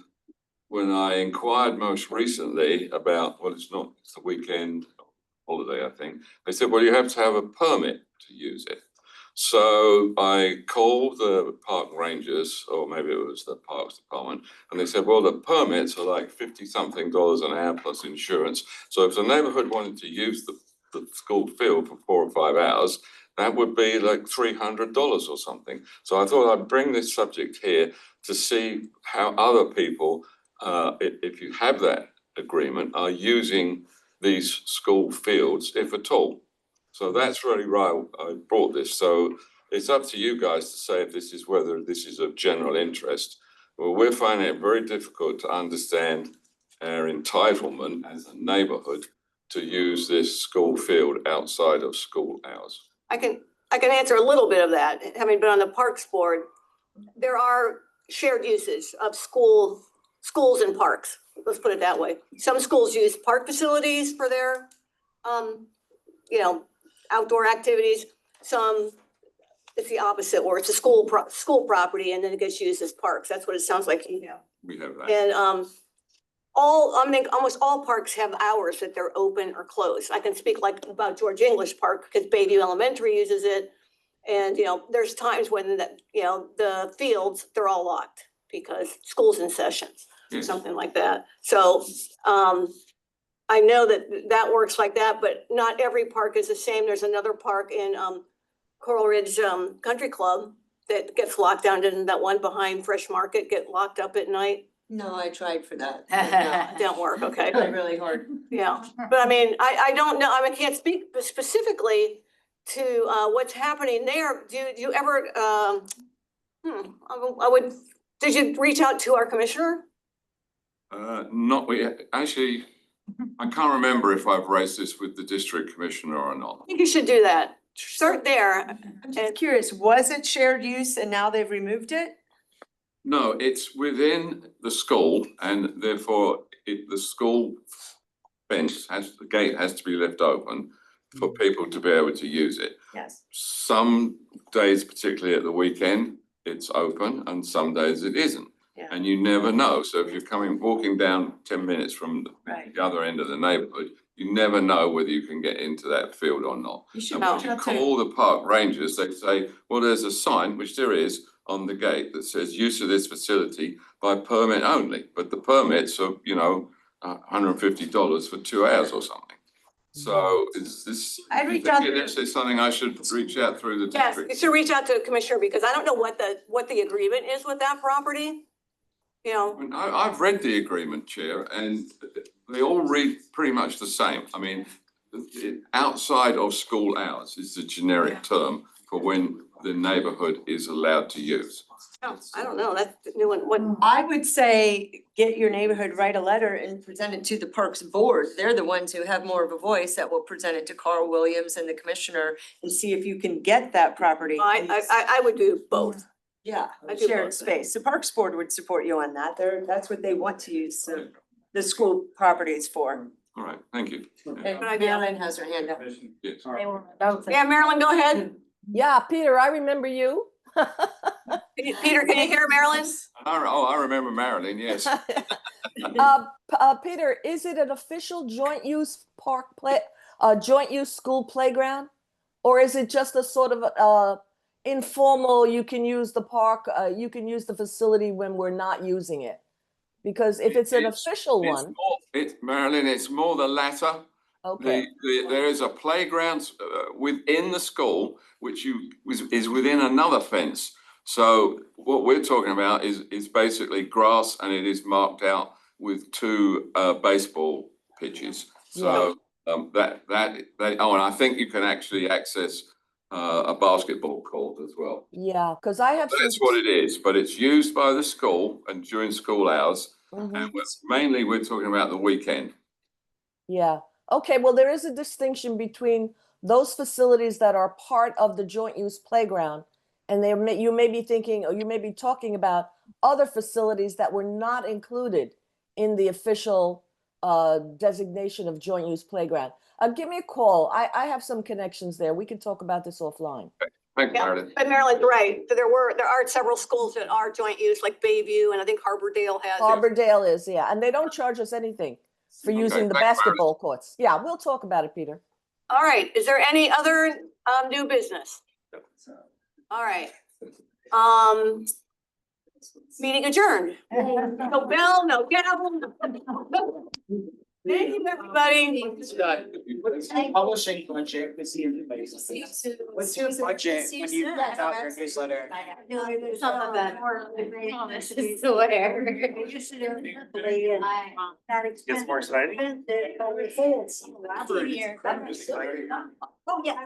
when I inquired most recently about, well, it's the weekend holiday, I think, they said, well, you have to have a permit to use it. So I called the park rangers, or maybe it was the parks department, and they said, well, the permits are like $50-something an hour plus insurance. So if the neighborhood wanted to use the school field for 4 or 5 hours, that would be like $300 or something. So I thought I'd bring this subject here to see how other people, if you have that agreement, are using these school fields, if at all. So that's really why I brought this. So it's up to you guys to say if whether this is of general interest. Well, we're finding it very difficult to understand our entitlement as a neighborhood to use this school field outside of school hours. I can answer a little bit of that. Having been on the Parks Board, there are shared uses of schools and parks. Let's put it that way. Some schools use park facilities for their, outdoor activities. Some, it's the opposite, where it's a school property and then it gets used as parks. That's what it sounds like you have. We have that. And almost all parks have hours that they're open or closed. I can speak about George English Park because Bayview Elementary uses it. And, there's times when the fields, they're all locked because school's in sessions, something like that. So, I know that works like that, but not every park is the same. There's another park in, Coral Ridge, Country Club that gets locked down. Didn't that one behind Fresh Market get locked up at night? No, I tried for that. No, it didn't work, okay. Tried really hard. Yeah, but I mean, I don't know, I can't speak specifically to what's happening there. Do you ever, did you reach out to our commissioner? Actually, I can't remember if I've raised this with the district commissioner or not. I think you should do that. Start there. I'm just curious, was it shared use and now they've removed it? No, it's within the school and therefore the school fence the gate has to be left open for people to be able to use it. Yes. Some days, particularly at the weekend, it's open and some days it isn't. Yeah. And you never know. So if you're walking down 10 minutes from the other end of the neighborhood, you never know whether you can get into that field or not. You should And when you call the park rangers, they say, well, there's a sign, which there is, on the gate that says use of this facility by permit only. But the permits are, $150 for 2 hours or something. So is this, this is something I should reach out through the Yes, district? you should reach out to the commissioner because I don't know what the agreement is with that property. I've read the agreement, Chair, and they all read pretty much the same. I mean, outside of school hours is the generic term for when the neighborhood is allowed to use. Oh, I don't know, that's the new one. What? I would say, get your neighborhood, write a letter and present it to the Parks Board. They're the ones who have more of a voice that will present it to Carl Williams and the commissioner and see if you can get that property. I would do both. Yeah, I do shared both. space. The Parks Board would support you on that. That's what they want to use the school properties for. All right, thank you. And Marilyn has her hand up. Yes. Yeah, Marilyn, go ahead. Yeah, Peter, I remember you. Peter, can you hear Marilyn? I remember Marilyn, yes. Peter, is it an official joint use park joint use school playground? Or is it just a sort of informal, you can use the park, you can use the facility when we're not using it? Because if it's an official one. Marilyn, it's more the latter. Okay. There is a playground within the school, which is within another fence. So what we're talking about is basically grass, and it is marked out with two baseball pitches. So and I think you can actually access a basketball court as well. Yeah, because I have. That's what it is, but it's used by the school and during school hours. And mainly we're talking about the weekend. Yeah. Okay, well, there is a distinction between those facilities that are part of the joint use playground, and you may be thinking, or you may be talking about other facilities that were not included in the official designation of joint use playground. Give me a call. I have some connections there. We can talk about this offline. Thank you, Marilyn. But Marilyn's right. There are several schools that are joint use, like Bayview, and I think Harbordale has it. Harbordale is, yeah, and they don't charge us anything for using the basketball courts. Yeah, we'll talk about it, Peter. All right, is there any other new business? All right. Meeting adjourned. No bell, no gavel. Thank you, everybody. Publishing budget, we see everybody. What's your budget when you put out your newsletter? This is the way. Gets more exciting. Oh, yeah.